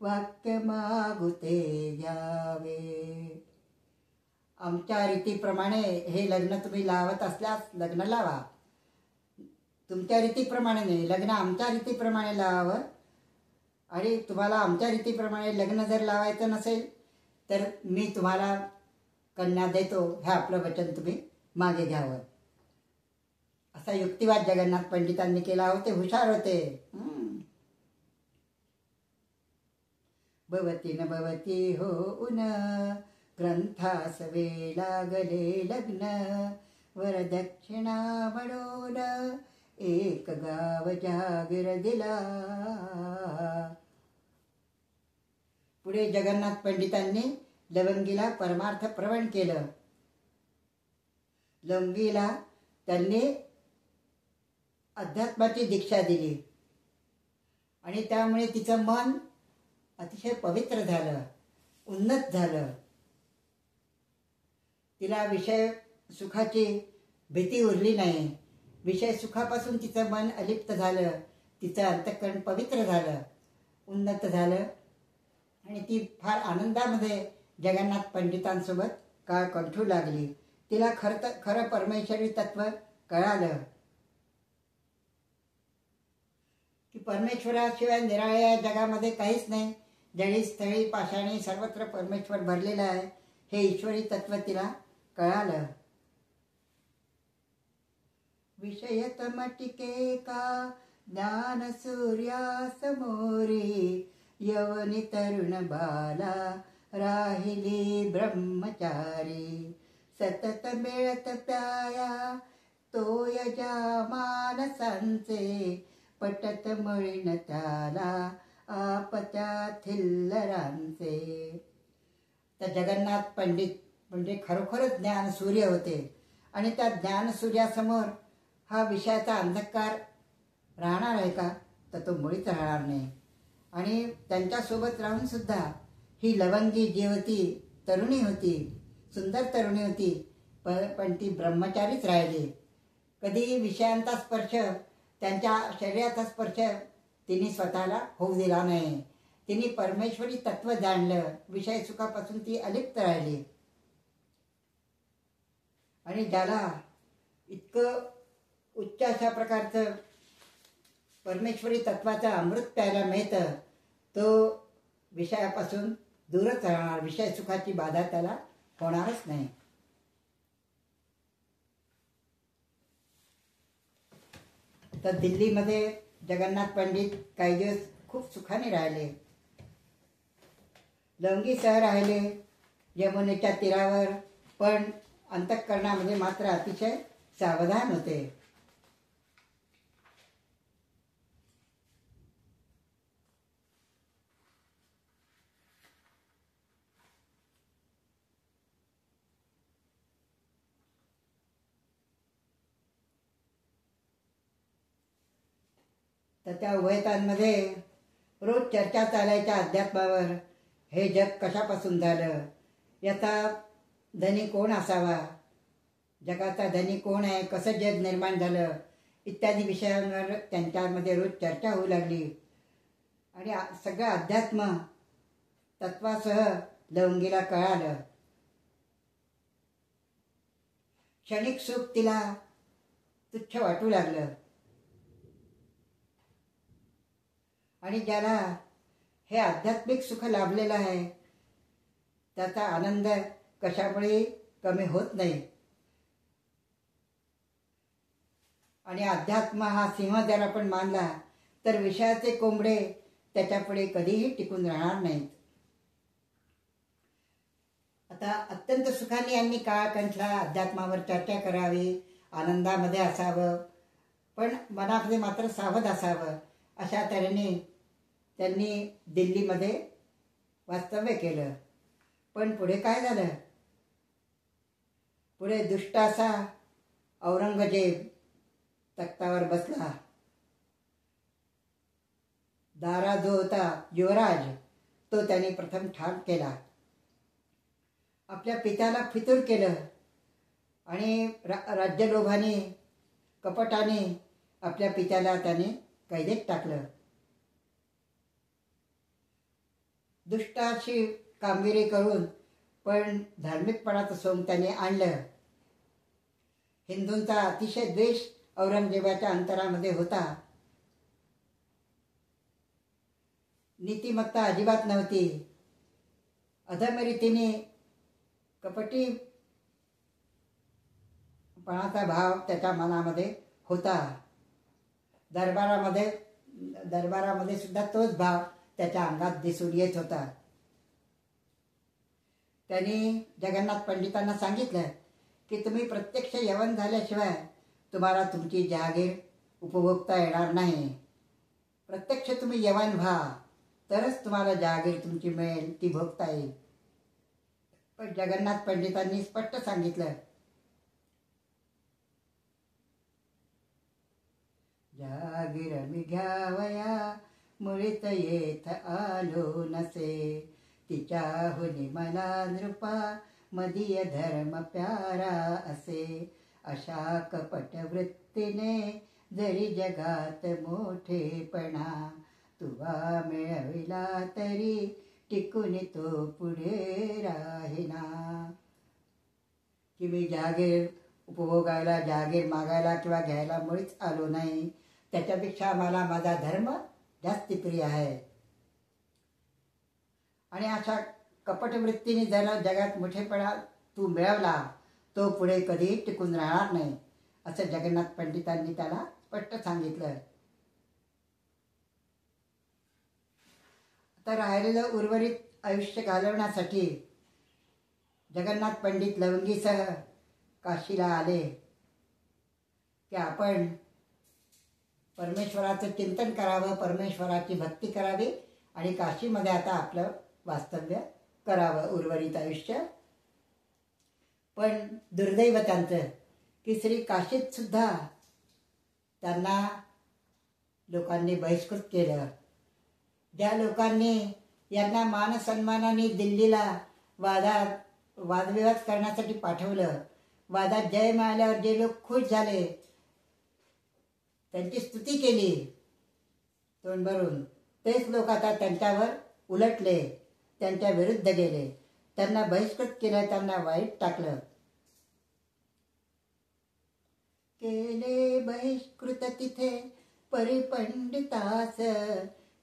वाक्य मागुते घ्यावे. आमच्या रीतीप्रमाणे हे लग्न तुम्ही लावत असल्यास लग्न लावा. तुमच्या रीतीप्रमाणे नाही, लग्न आमच्या रीतीप्रमाणे लावावं. आणि तुम्हाला आमच्या रीतीप्रमाणे लग्न जर लावायचं नसेल तर मी तुम्हाला कन्या देतो हे आपलं वचन तुम्ही मागे घ्यावं. असा युक्तिवाद जगन्नाथ पंडितांनी केला. होते हुशार होते. भवती न भवती होऊन ग्रंथास वे लागले लग्न, वरदक्षिणा म्हणून एक गाव जागीर दिला. पुढे जगन्नाथ पंडितांनी लवंगीला परमार्थ प्रवण केलं. लवंगीला त्यांनी अध्यात्माची दीक्षा दिली आणि त्यामुळे तिचं मन अतिशय पवित्र झालं, उन्नत झालं. तिला विषय सुखाची भीती उरली नाही. विषय सुखापासून तिचं मन अलिप्त झालं, तिचं अंतःकरण पवित्र झालं, उन्नत झालं आणि ती फार आनंदामध्ये जगन्नाथ पंडितांसोबत काळ कंठू लागली. तिला खरं परमेश्वरी तत्व कळालं की परमेश्वराशिवाय निराळ्या जगामध्ये काहीच नाही. जळी स्थळी पाषाणी सर्वत्र परमेश्वर भरलेला आहे हे ईश्वरी तत्व तिला कळालं. विषयतम टिके का ज्ञान सूर्यासमोरी, यवनी तरुण बाला राहिली ब्रह्मचारी. सतत मिळत प्याया तो यजा मानसांचे, पटत मळीन त्याला आपत्या थिल्लरांचे. तर जगन्नाथ पंडित म्हणजे खरोखरच ज्ञान सूर्य होते आणि त्या ज्ञान सूर्यासमोर हा विषयाचा अंधकार राहणार आहे का? तर तो मुळीच राहणार नाही. आणि त्यांच्यासोबत राहून सुद्धा ही लवंगी जी होती, तरुणी होती, सुंदर तरुणी होती, पण ती ब्रह्मचारीच राहिली. कधी विषयांचा स्पर्श, त्यांच्या शरीराचा स्पर्श तिने स्वतःला होऊ दिला नाही. तिने परमेश्वरी तत्व जाणलं, विषय सुखापासून ती अलिप्त राहिली. आणि ज्याला इतकं उच्च अशा प्रकारचं परमेश्वरी तत्वाचं अमृत प्यायला मिळतं, तो विषयापासून दूरच राहणार, विषय सुखाची बाधा त्याला होणारच नाही. तर दिल्लीमध्ये जगन्नाथ पंडित काही दिवस खूप सुखाने राहिले. लवंगीसह राहिले यमुनेच्या तीरावर, पण अंतःकरणामध्ये मात्र अतिशय सावधान होते. तर त्या उभयतांमध्ये रोज चर्चा चालायच्या अध्यात्मावर. हे जग कशापासून झालं, याचा धनी कोण असावा, जगाचा धनी कोण आहे, कसं जग निर्माण झालं, इत्यादी विषयांवर त्यांच्यामध्ये रोज चर्चा होऊ लागली. आणि सगळं अध्यात्म तत्वासह लवंगीला कळालं. क्षणिक सुख तिला तुच्छ वाटू लागलं. आणि ज्याला हे आध्यात्मिक सुख लाभलेलं आहे त्याचा आनंद कशामुळे कमी होत नाही. आणि अध्यात्म हा सिंह जर आपण मानला तर विषयाचे कोंबडे त्याच्यापुढे कधीही टिकून राहणार नाहीत. आता अत्यंत सुखाने यांनी काळ कंठला, अध्यात्मावर चर्चा करावी, आनंदामध्ये असावं, पण मनामध्ये मात्र सावध असावं, अशा तऱ्हेने त्यांनी दिल्लीमध्ये वास्तव्य केलं. पण पुढे काय झालं? पुढे दुष्ट असा औरंगजेब तख्तावर बसला. दारा जो होता युवराज, तो त्यांनी प्रथम ठार केला. आपल्या पित्याला फितूर केलं आणि राज्यलोभाने, कपटाने आपल्या पित्याला त्याने कैदेत टाकलं. दुष्टाची कामगिरी करून पण धार्मिकपणाचं सोंग त्याने आणलं. हिंदूंचा अतिशय द्वेष औरंगजेबाच्या अंतरामध्ये होता. नीतिमत्ता अजिबात नव्हती. अधमरीतीने कपटीपणाचा भाव त्याच्या मनामध्ये होता. दरबारामध्ये सुद्धा तोच भाव त्याच्या अंगात दिसून येत होता. त्यांनी जगन्नाथ पंडितांना सांगितलं की तुम्ही प्रत्यक्ष यवन झाल्याशिवाय तुम्हाला तुमची जहागीर उपभोगता येणार नाही. प्रत्यक्ष तुम्ही यवन व्हा तरच तुम्हाला जहागीर तुमची मिळेल, ती भोगता येईल. पण जगन्नाथ पंडितांनी स्पष्ट सांगितलं, जहागीर मी घ्यावया मुळीत येथ आलो नसे, तिच्याहुनी मला नृपा मदीय धर्म प्यारा असे. अशा कपट वृत्तीने जरी जगात मोठेपणा, तुवा मिळविला तरी टिकून तो पुढे राहिना. की मी जहागीर उपभोगायला, जहागीर मागायला किंवा घ्यायला मुळीच आलो नाही. त्याच्यापेक्षा मला माझा धर्म जास्ती प्रिय आहे. आणि अशा कपटवृत्तीने जरा जगात मोठेपणा तू मिळवला, तो पुढे कधीही टिकून राहणार नाही, असं जगन्नाथ पंडितांनी त्याला स्पष्ट सांगितलं. आता राहिलेलं उर्वरित आयुष्य घालवण्यासाठी जगन्नाथ पंडित लवंगीसह काशीला आले की आपण परमेश्वराचं चिंतन करावं, परमेश्वराची भक्ती करावी आणि काशीमध्ये आता आपलं वास्तव्य करावं उर्वरित आयुष्य. पण दुर्दैव त्यांचं की श्री काशीत सुद्धा त्यांना लोकांनी बहिष्कृत केलं. ज्या लोकांनी यांना मान सन्मानाने दिल्लीला वादविवाद करण्यासाठी पाठवलं, वादात जय मिळाल्यावर जे लोक खुश झाले, त्यांची स्तुती केली तोंड भरून, तेच लोक आता त्यांच्यावर उलटले, त्यांच्या विरुद्ध गेले, त्यांना बहिष्कृत केलं, त्यांना वाईट टाकलं. केले बहिष्कृत तिथे परिपंडितास,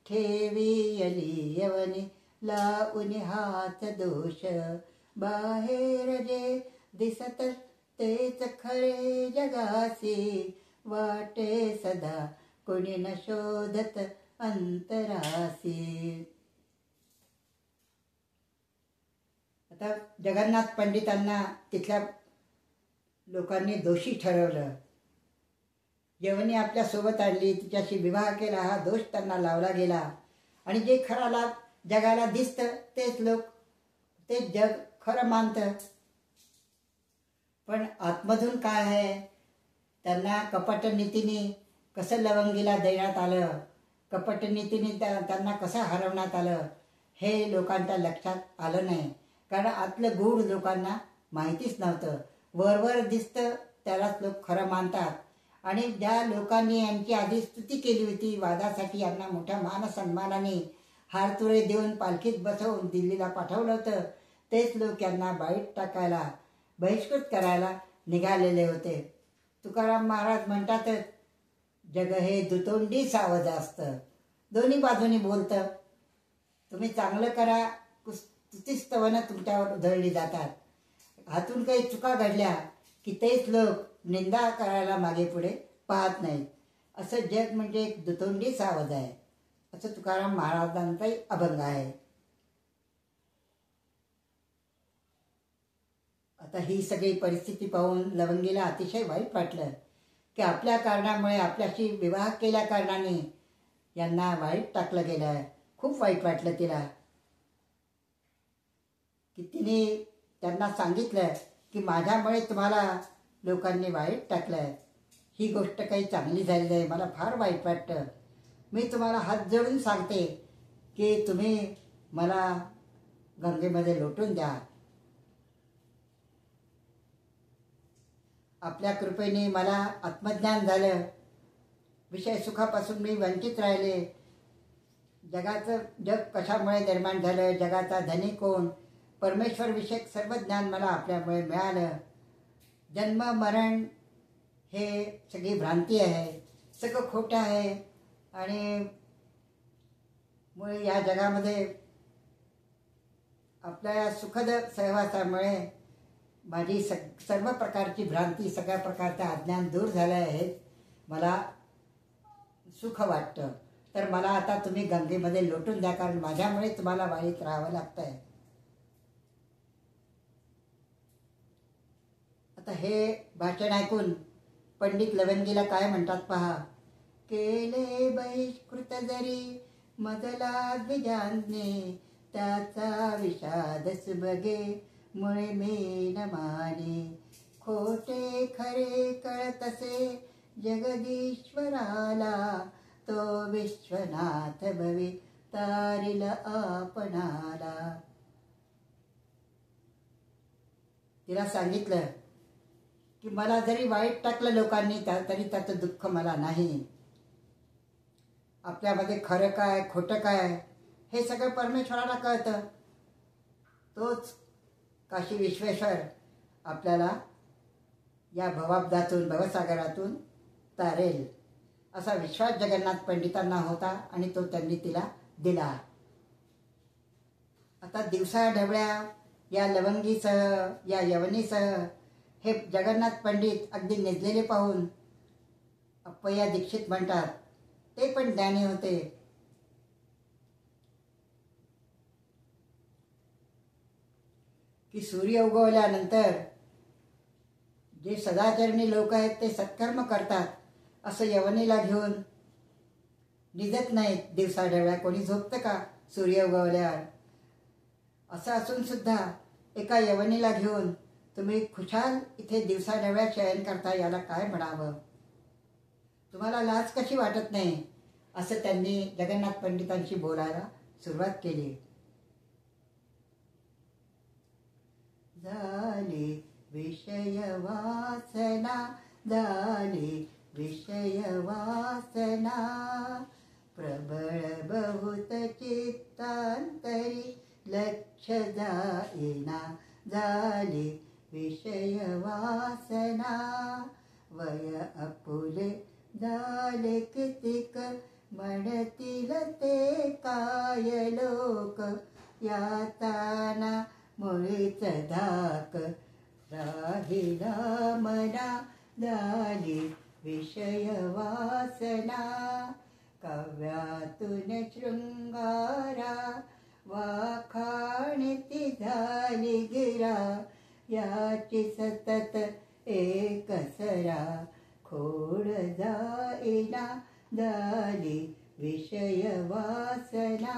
ठेवियली यवने लावून हाच दोष. बाहेर जे दिसत तेच खरे जगासी, वाटे सदा कोणी न शोधत अंतरासी. आता जगन्नाथ पंडितांना तिथल्या लोकांनी दोषी ठरवलं. यवनी आपल्या सोबत आणली, तिच्याशी विवाह केला, हा दोष त्यांना लावला गेला. आणि जे खराला जगाला दिसतं तेच लोक, तेच जग खरं मानतं. पण आतमधून काय आहे, त्यांना कपटनीतीने कसं लवंगीला देण्यात आलं, कपटनीतीने त्यांना कसं हरवण्यात आलं, हे लोकांच्या लक्षात आलं नाही. कारण आतलं गूढ लोकांना माहितीच नव्हतं. वरवर दिसतं त्यालाच लोक खरं मानतात. आणि ज्या लोकांनी यांची आधी स्तुती केली होती वादासाठी, यांना मोठ्या मान सन्मानाने हारतुरे देऊन पालखीत बसवून दिल्लीला पाठवलं होतं, तेच लोक यांना वाईट टाकायला, बहिष्कृत करायला निघालेले होते. तुकाराम महाराज म्हणतातच, जग हे दुतोंडी सावध असतं, दोन्ही बाजूनी बोलतं. तुम्ही चांगलं करा, स्तुतीस्तवनं तुमच्यावर उधळली जातात. हातून काही चुका घडल्या की तेच लोक निंदा करायला मागे पुढे पाहत नाहीत. असं जग म्हणजे एक दुतोंडी सावध आहे, असं तुकाराम महाराजांचाही अभंग आहे. आता ही सगळी परिस्थिती पाहून लवंगीला अतिशय वाईट वाटलं की आपल्या कारणामुळे, आपल्याशी विवाह केल्या कारणाने यांना वाईट टाकलं गेलं. खूप वाईट वाटलं तिला की तिने त्यांना सांगितलं की माझ्यामुळे तुम्हाला लोकांनी वाईट टाकलंय, ही गोष्ट काही चांगली झाली नाही, मला फार वाईट वाटतं. मी तुम्हाला हात जोडून सांगते की तुम्ही मला गंगेमध्ये लोटून द्या. आपल्या कृपेने मला आत्मज्ञान झालं, विषय सुखापासून मी वंचित राहिले. जग कशामुळे निर्माण झालं, जगाचा धनी कोण, परमेश्वर विषयक सर्व ज्ञान मला आपल्यामुळे मिळालं. जन्म मरण हे सगळी भ्रांती आहे, सगळं खोटं आहे. आणि मुळे या जगामध्ये आपल्या सुखद सहवासामुळे माझी सर्व प्रकारची भ्रांती, सगळ्या प्रकारचं अज्ञान दूर झालं आहे, मला सुख वाटतं. तर मला आता तुम्ही गंगेमध्ये लोटून द्या, कारण माझ्यामुळे तुम्हाला वाईट राहावं लागतंय. आता हे भाषण ऐकून पंडित लवंगीला काय म्हणतात पहा. केले बहिष्कृत जरी मजला द्विजांनी, त्याचा विषादस बगे मुळे मी न माने. खोटे खरे कळतसे जगदीश्वराला, तो विश्वनाथ भवी तारिल आपणाला. तिला सांगितलं की मला जरी वाईट टाकलं लोकांनी तरी त्याचं दुःख मला नाही. आपल्यामध्ये खरं काय खोटं काय हे सगळं परमेश्वराला कळतं. तोच काशी विश्वेश्वर आपल्याला या भवाब्दातून, भवसागरातून तारेल, असा विश्वास जगन्नाथ पंडितांना होता आणि तो त्यांनी तिला दिला. आता दिवसा ढवळ्या या लवंगीसह, या यवनीसह हे जगन्नाथ पंडित अगदी निजलेले पाहून अप्पय्या दीक्षित म्हणतात, ते पण ज्ञानी होते. की सूर्य उगवल्यानंतर जे सदाचरणी लोक आहेत ते सत्कर्म करतात, असं यवनीला घेऊन निजत नाहीत दिवसा ढवळ्या. कोणी झोपतं का? सूर्य उगवल्यावर. असं असून सुद्धा एका यवनीला घेऊन तुम्ही खुशाल इथे दिवसाढवळ्या शयन करता, याला काय म्हणावं? तुम्हाला लाज कशी वाटत नाही? असं त्यांनी जगन्नाथ पंडितांशी बोलायला सुरुवात केली. झाली विषय वासना, झाली विषय वासना, प्रबळ बहुत चित्तांतरी लक्ष जाईना, झाली विषय वासना, वय आपुले झाले कितीक, म्हणतील ते काय लोक, याताना मुळीच धाक, राहिला मना, झाली विषय वासना, काव्यातून शृंगारा, वाखाणती झाली गिरा, याची सतत एकसरा, खोड जाईना, झाली विषय वासना,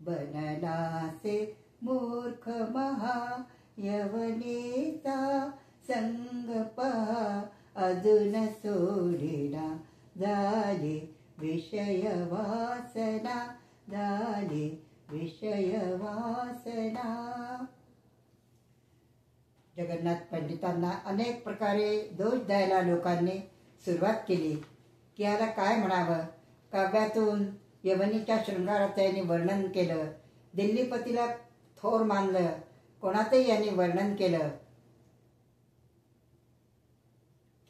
बनलासे मूर्ख महा, यवनीचा संग पहा, अजून सोडिना, झाली विषय वासना, झाली विषय वासना. जगन्नाथ पंडितांना अनेक प्रकारे दोष द्यायला लोकांनी सुरुवात केली की याला काय म्हणावं. काव्यातून यवनीच्या शृंगाराचं यांनी वर्णन केलं, दिल्लीपतीला थोर मानलं, कोणातही यांनी वर्णन केलं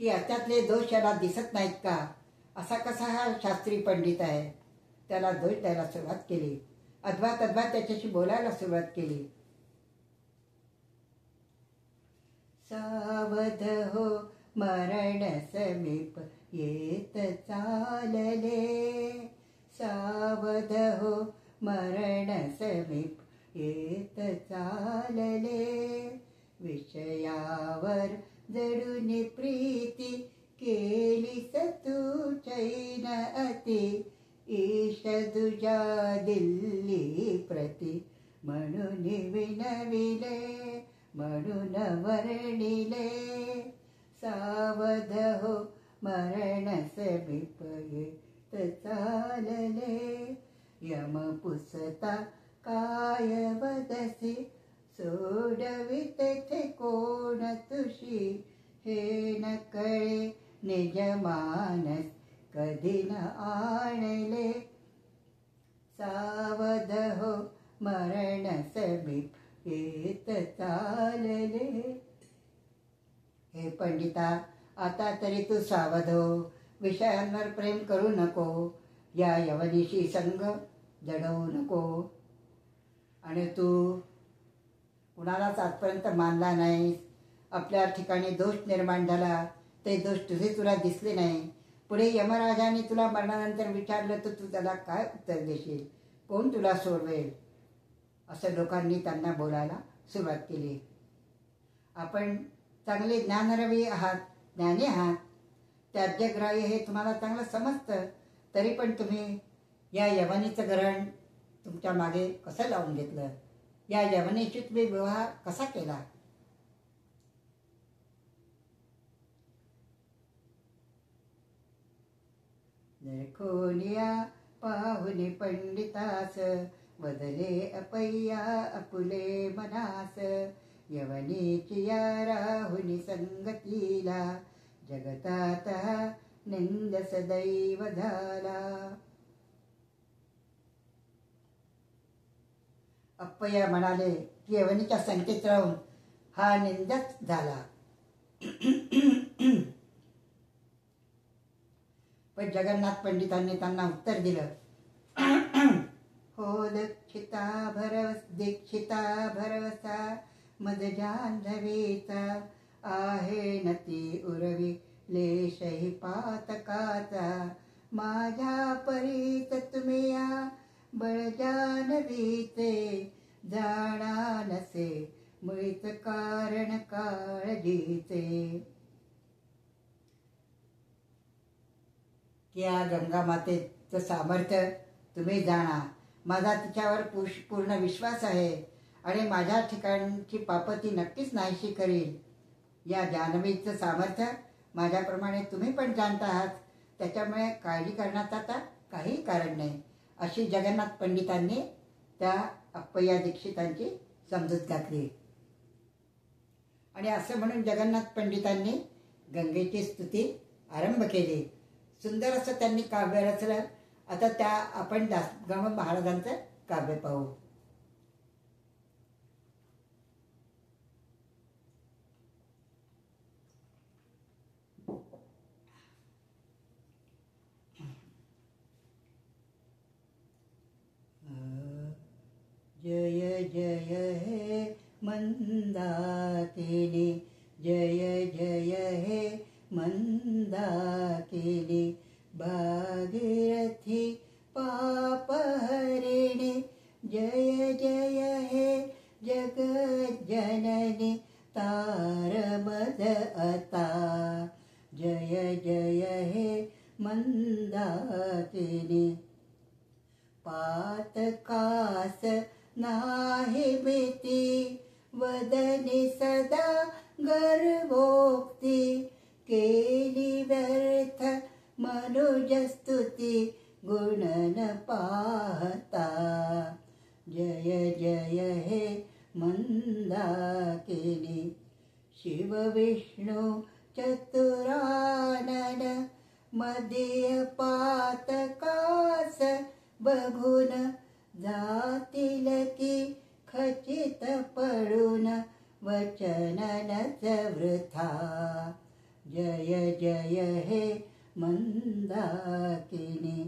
की याच्यातले दोष याला दिसत नाहीत का? असा कसा हा शास्त्री पंडित आहे? त्याला दोष द्यायला सुरुवात केली, अद्वात त्याच्याशी बोलायला सुरुवात केली. सावध हो मरण समीप येत चालले, सावध हो मरण समीप येत चालले, विषयावर जडून प्रीती केलीस तू चैन अति, ईश तुझ्या दिल्ली प्रति म्हणून विनविले, म्हणून वर्णिले, सावध हो मरण समीप येत चालले, यम पुसता काय वदसी, सोडवित थे कोण तुशी, हे न कळे निज मानस कधी न आणले, सावध हो मरण समीप येत चालले. हे पंडिता, आता तरी तू सावध हो, विषयांवर प्रेम करू नको, या यवनीशी संग जडवू नको. आणि तू कुणालाच आजपर्यंत मानला नाहीस, आपल्या ठिकाणी दोष निर्माण झाला, ते दोष तुला दिसले नाही. पुढे यमराजाने तुला मरणानंतर विचारलं तर तू त्याला काय उत्तर देशील? कोण तुला सोडवेल? असं लोकांनी त्यांना बोलायला सुरुवात केली. आपण चांगले ज्ञानरवी आहात, ज्ञानी आहात, त्याज्यग्राह्य हे तुम्हाला चांगलं समजतं, तरी पण तुम्ही या यवनीचं ग्रहण तुमच्या मागे कसं लावून घेतलं? या यवनीशी तुम्ही विवाह कसा केला? कोणिया पाहुनी पंडितास, वदले अपय्या आपुले मनास, यवनीची या राहुनी संगतीला, जगतात निंद सदैव झाला. अप्पय्या म्हणाले की यवनीच्या संगतीत राहून हा निंदच झाला. पण जगन्नाथ पंडितांनी त्यांना उत्तर दिलं, हो दीक्षिता भरवसा मद जान्हवीचा, आहे नती उरवी लेशही पातकाचा, माझ्या परीत तुम्ही या बळ जान्हवीचे, जाणा नसे मुळीच कारण काळजीचे. की या गंगा मातेचं सामर्थ्य तुम्ही जाणा. माझा तिच्यावर पूर्ण विश्वास आहे आणि माझ्या ठिकाणची पापं ती नक्कीच नाहीशी करील. या जान्हवीचं सामर्थ्य माझ्याप्रमाणे तुम्ही पण जाणता आहात, त्याच्यामुळे काळजी करण्यात आता काही कारण नाही, अशी जगन्नाथ पंडितांनी त्या अप्पय्या दीक्षितांची समजूत घातली. आणि असं म्हणून जगन्नाथ पंडितांनी गंगेची स्तुती आरंभ केली. सुंदर असं त्यांनी काव्य रचलं. आता त्या आपण दासगणू महाराजांचं काव्य पाहू. जय जय हे मंदाकिनी, जय जय हे मंदाकिनी, भागीरथी पापहरिणी, जय जय हे जगज्जननी, तारमद अता, जय जय हे मंदाकिनी. पातकास नाही भीती, वदनी सदा गर्वोक्ती, केली व्यर्थ मनुजस्तुती, गुण न पाहता, जय जय हे मंदाकिनी. शिव विष्णू चतुरानन, मदीय पातकास बघून, जातील की खचित पडून, वचननच वृथा, जय जय हे मंदाकिनी.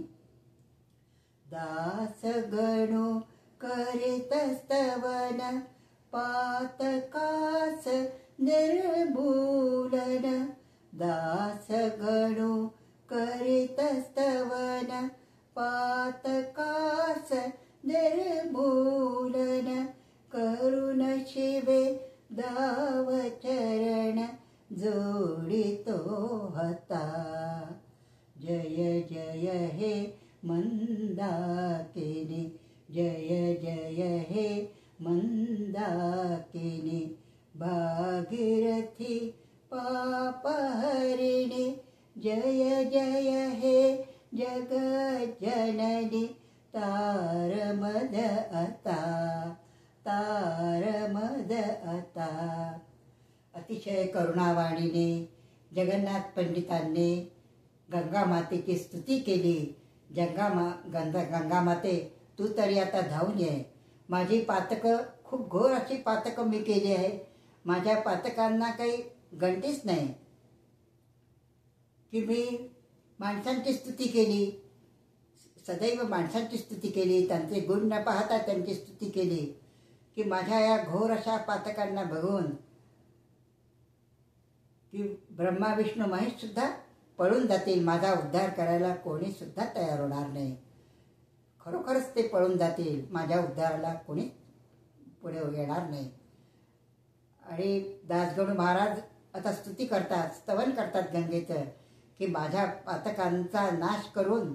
दासगणू करीत स्तवन, पातकास निर्मूलन, दासगणू करीत स्तवन, पातकास निर्मूलन, करुण शिवे दावचरण, जोडितो हता, जय जय हे मंदाकिनी, जय जय हे मंदाकिनी. भागीरथी पापहरिणी, जय जय हे जगज्जननी, तारमद अता, तारमद अता. अतिशय करुणावाणीने जगन्नाथ पंडितांनी गंगा मातेची स्तुती केली. गंगा माते, तू तरी आता धावून ये. माझी पातकं खूप घोर अशी पातकं मी केली आहे. माझ्या पातकांना काही गणतीच नाही की मी माणसांची स्तुती केली, सदैव माणसांची स्तुती केली, त्यांचे गुण न पाहता त्यांची स्तुती केली, की माझ्या या घोर अशा पातकांना बघून की ब्रह्मा विष्णू महेश सुद्धा पळून जातील. माझा उद्धार करायला कोणी सुद्धा तयार होणार नाही. खरोखरच ते पळून जातील. माझ्या उद्धाराला कोणी पुढे येणार नाही. आणि दासगणू महाराज आता स्तुती करतात, स्तवन करतात गंगेचं, की माझ्या पातकांचा नाश करून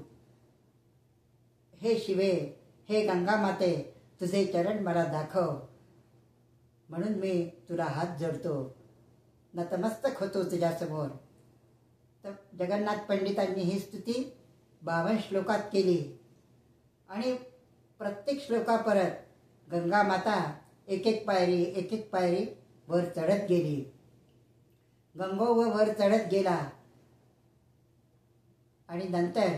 हे शिवे, हे गंगा माते, तुझे चरण मला दाखव, म्हणून मी तुला हात जोडतो, नतमस्तक होतो तुझ्यासमोर. तर जगन्नाथ पंडितांनी ही स्तुती 52 श्लोकात केली. आणि प्रत्येक श्लोकापरत गंगा माता एक एक पायरी वर चढत गेली. वर चढत गेला. आणि नंतर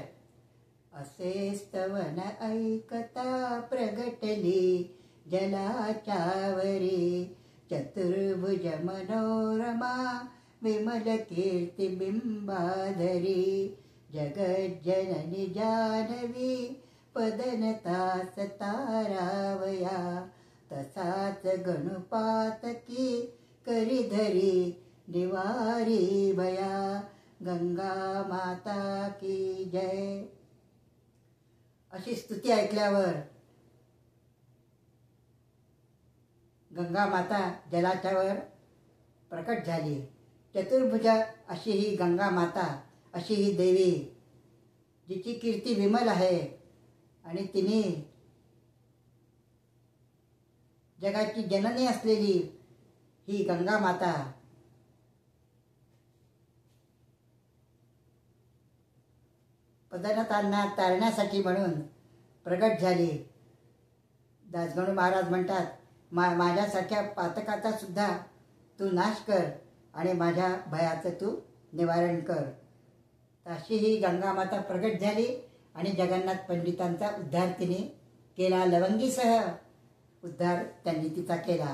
असे स्तवन ऐकता प्रगटली जलाच्यावरी, चतुर्भुज मनोरमा विमल कीर्ती बिंबाधरी, जगज्जननी जानवी पदनतास तारावया, तसाच गणुपातकी करीधरी निवारी भया, गंगा माता की जय. अशी स्तुती ऐकल्यावर गंगा माता जलाच्यावर प्रकट झाली. चतुर्भुजा अशी ही गंगा माता, अशी ही देवी, जिची कीर्ती विमल आहे, आणि तिने जगाची जननी असलेली ही गंगा माता पदनातांना तारण्यासाठी म्हणून प्रगट झाली. दासगणू महाराज म्हणतात, माझ्यासारख्या पातकाचा सुद्धा तू नाश कर आणि माझ्या भयाचं तू निवारण कर. अशी ही गंगा माता प्रगट झाली आणि जगन्नाथ पंडितांचा उद्धार तिने केला. लवंगीसह उद्धार त्यांनी तिचा केला.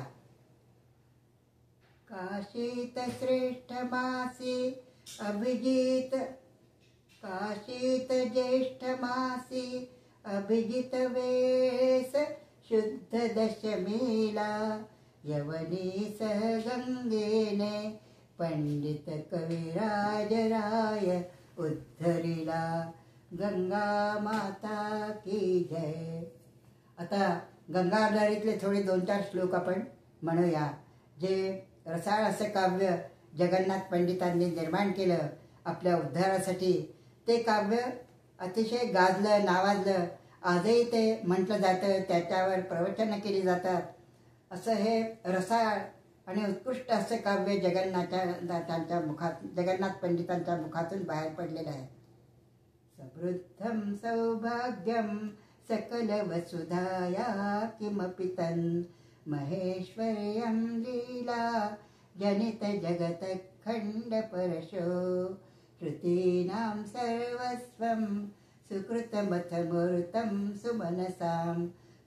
काशीत श्रेष्ठ मासी अभिजित, काशीत ज्येष्ठ मासी अभिजित वेस, शुद्ध दशमीला यवनी सह गंगेने पंडित कविराज राय उद्धरिला. गंगा माता की जय. आता गंगा आधारितले थोडे 2-4 श्लोक आपण म्हणूया. जे रसाळ असे काव्य जगन्नाथ पंडितांनी निर्माण केलं आपल्या उद्धारासाठी, ते काव्य अतिशय गाजलं, नावाजलं. आजही ते म्हटलं जातं, त्याच्यावर प्रवचनं केली जातात. असं हे रसाळ आणि उत्कृष्ट असे काव्य जगन्नाथ पंडितांच्या मुखातून बाहेर पडलेलं आहे. समृद्धं सौभाग्यं सकल वसुधाया किमपि तन् महेश्वर्यं लीला जनित जगत खंड परशो. श्रुतीनां सर्वस्वं सुकृतमथमूर्तं सुमनसां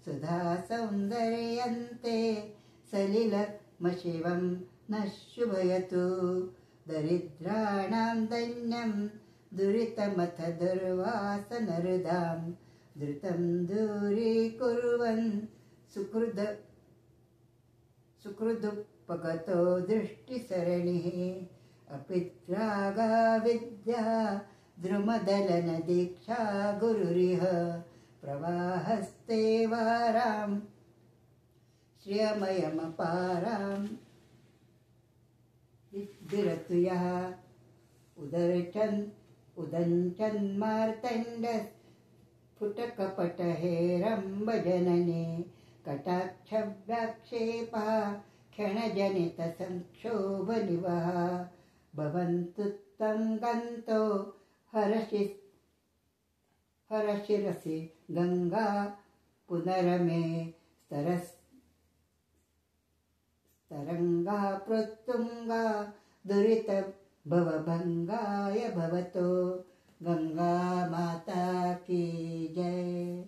सुधा सौन्दर्यन्ते सलिलमशिवं नः शुभयतु. दरिद्राणां दैन्यं दुरितमथ दुर्वासनहृदां धृतं दूरीकुर्वन् सुकृदुपगतो दृष्टिसरणिः. अपित्रागा विद्या द्रुमदलन दीक्षा गुरुरिह प्रवाहस्ते वारां श्रियमयमपारां विरतु यः. उदञ्चन्मार्तण्ड स्फुटकपटहेरम्बजनने कटाक्षव्याक्षेपा क्षणजनितसंक्षोभनिवः. भवन्तु तं गन्तो हरशिरसि गंगा पुनरमे स्तरंगा प्रोत्तुंगा दुरित भवभंगाय भवतो. गंगा माता की जय.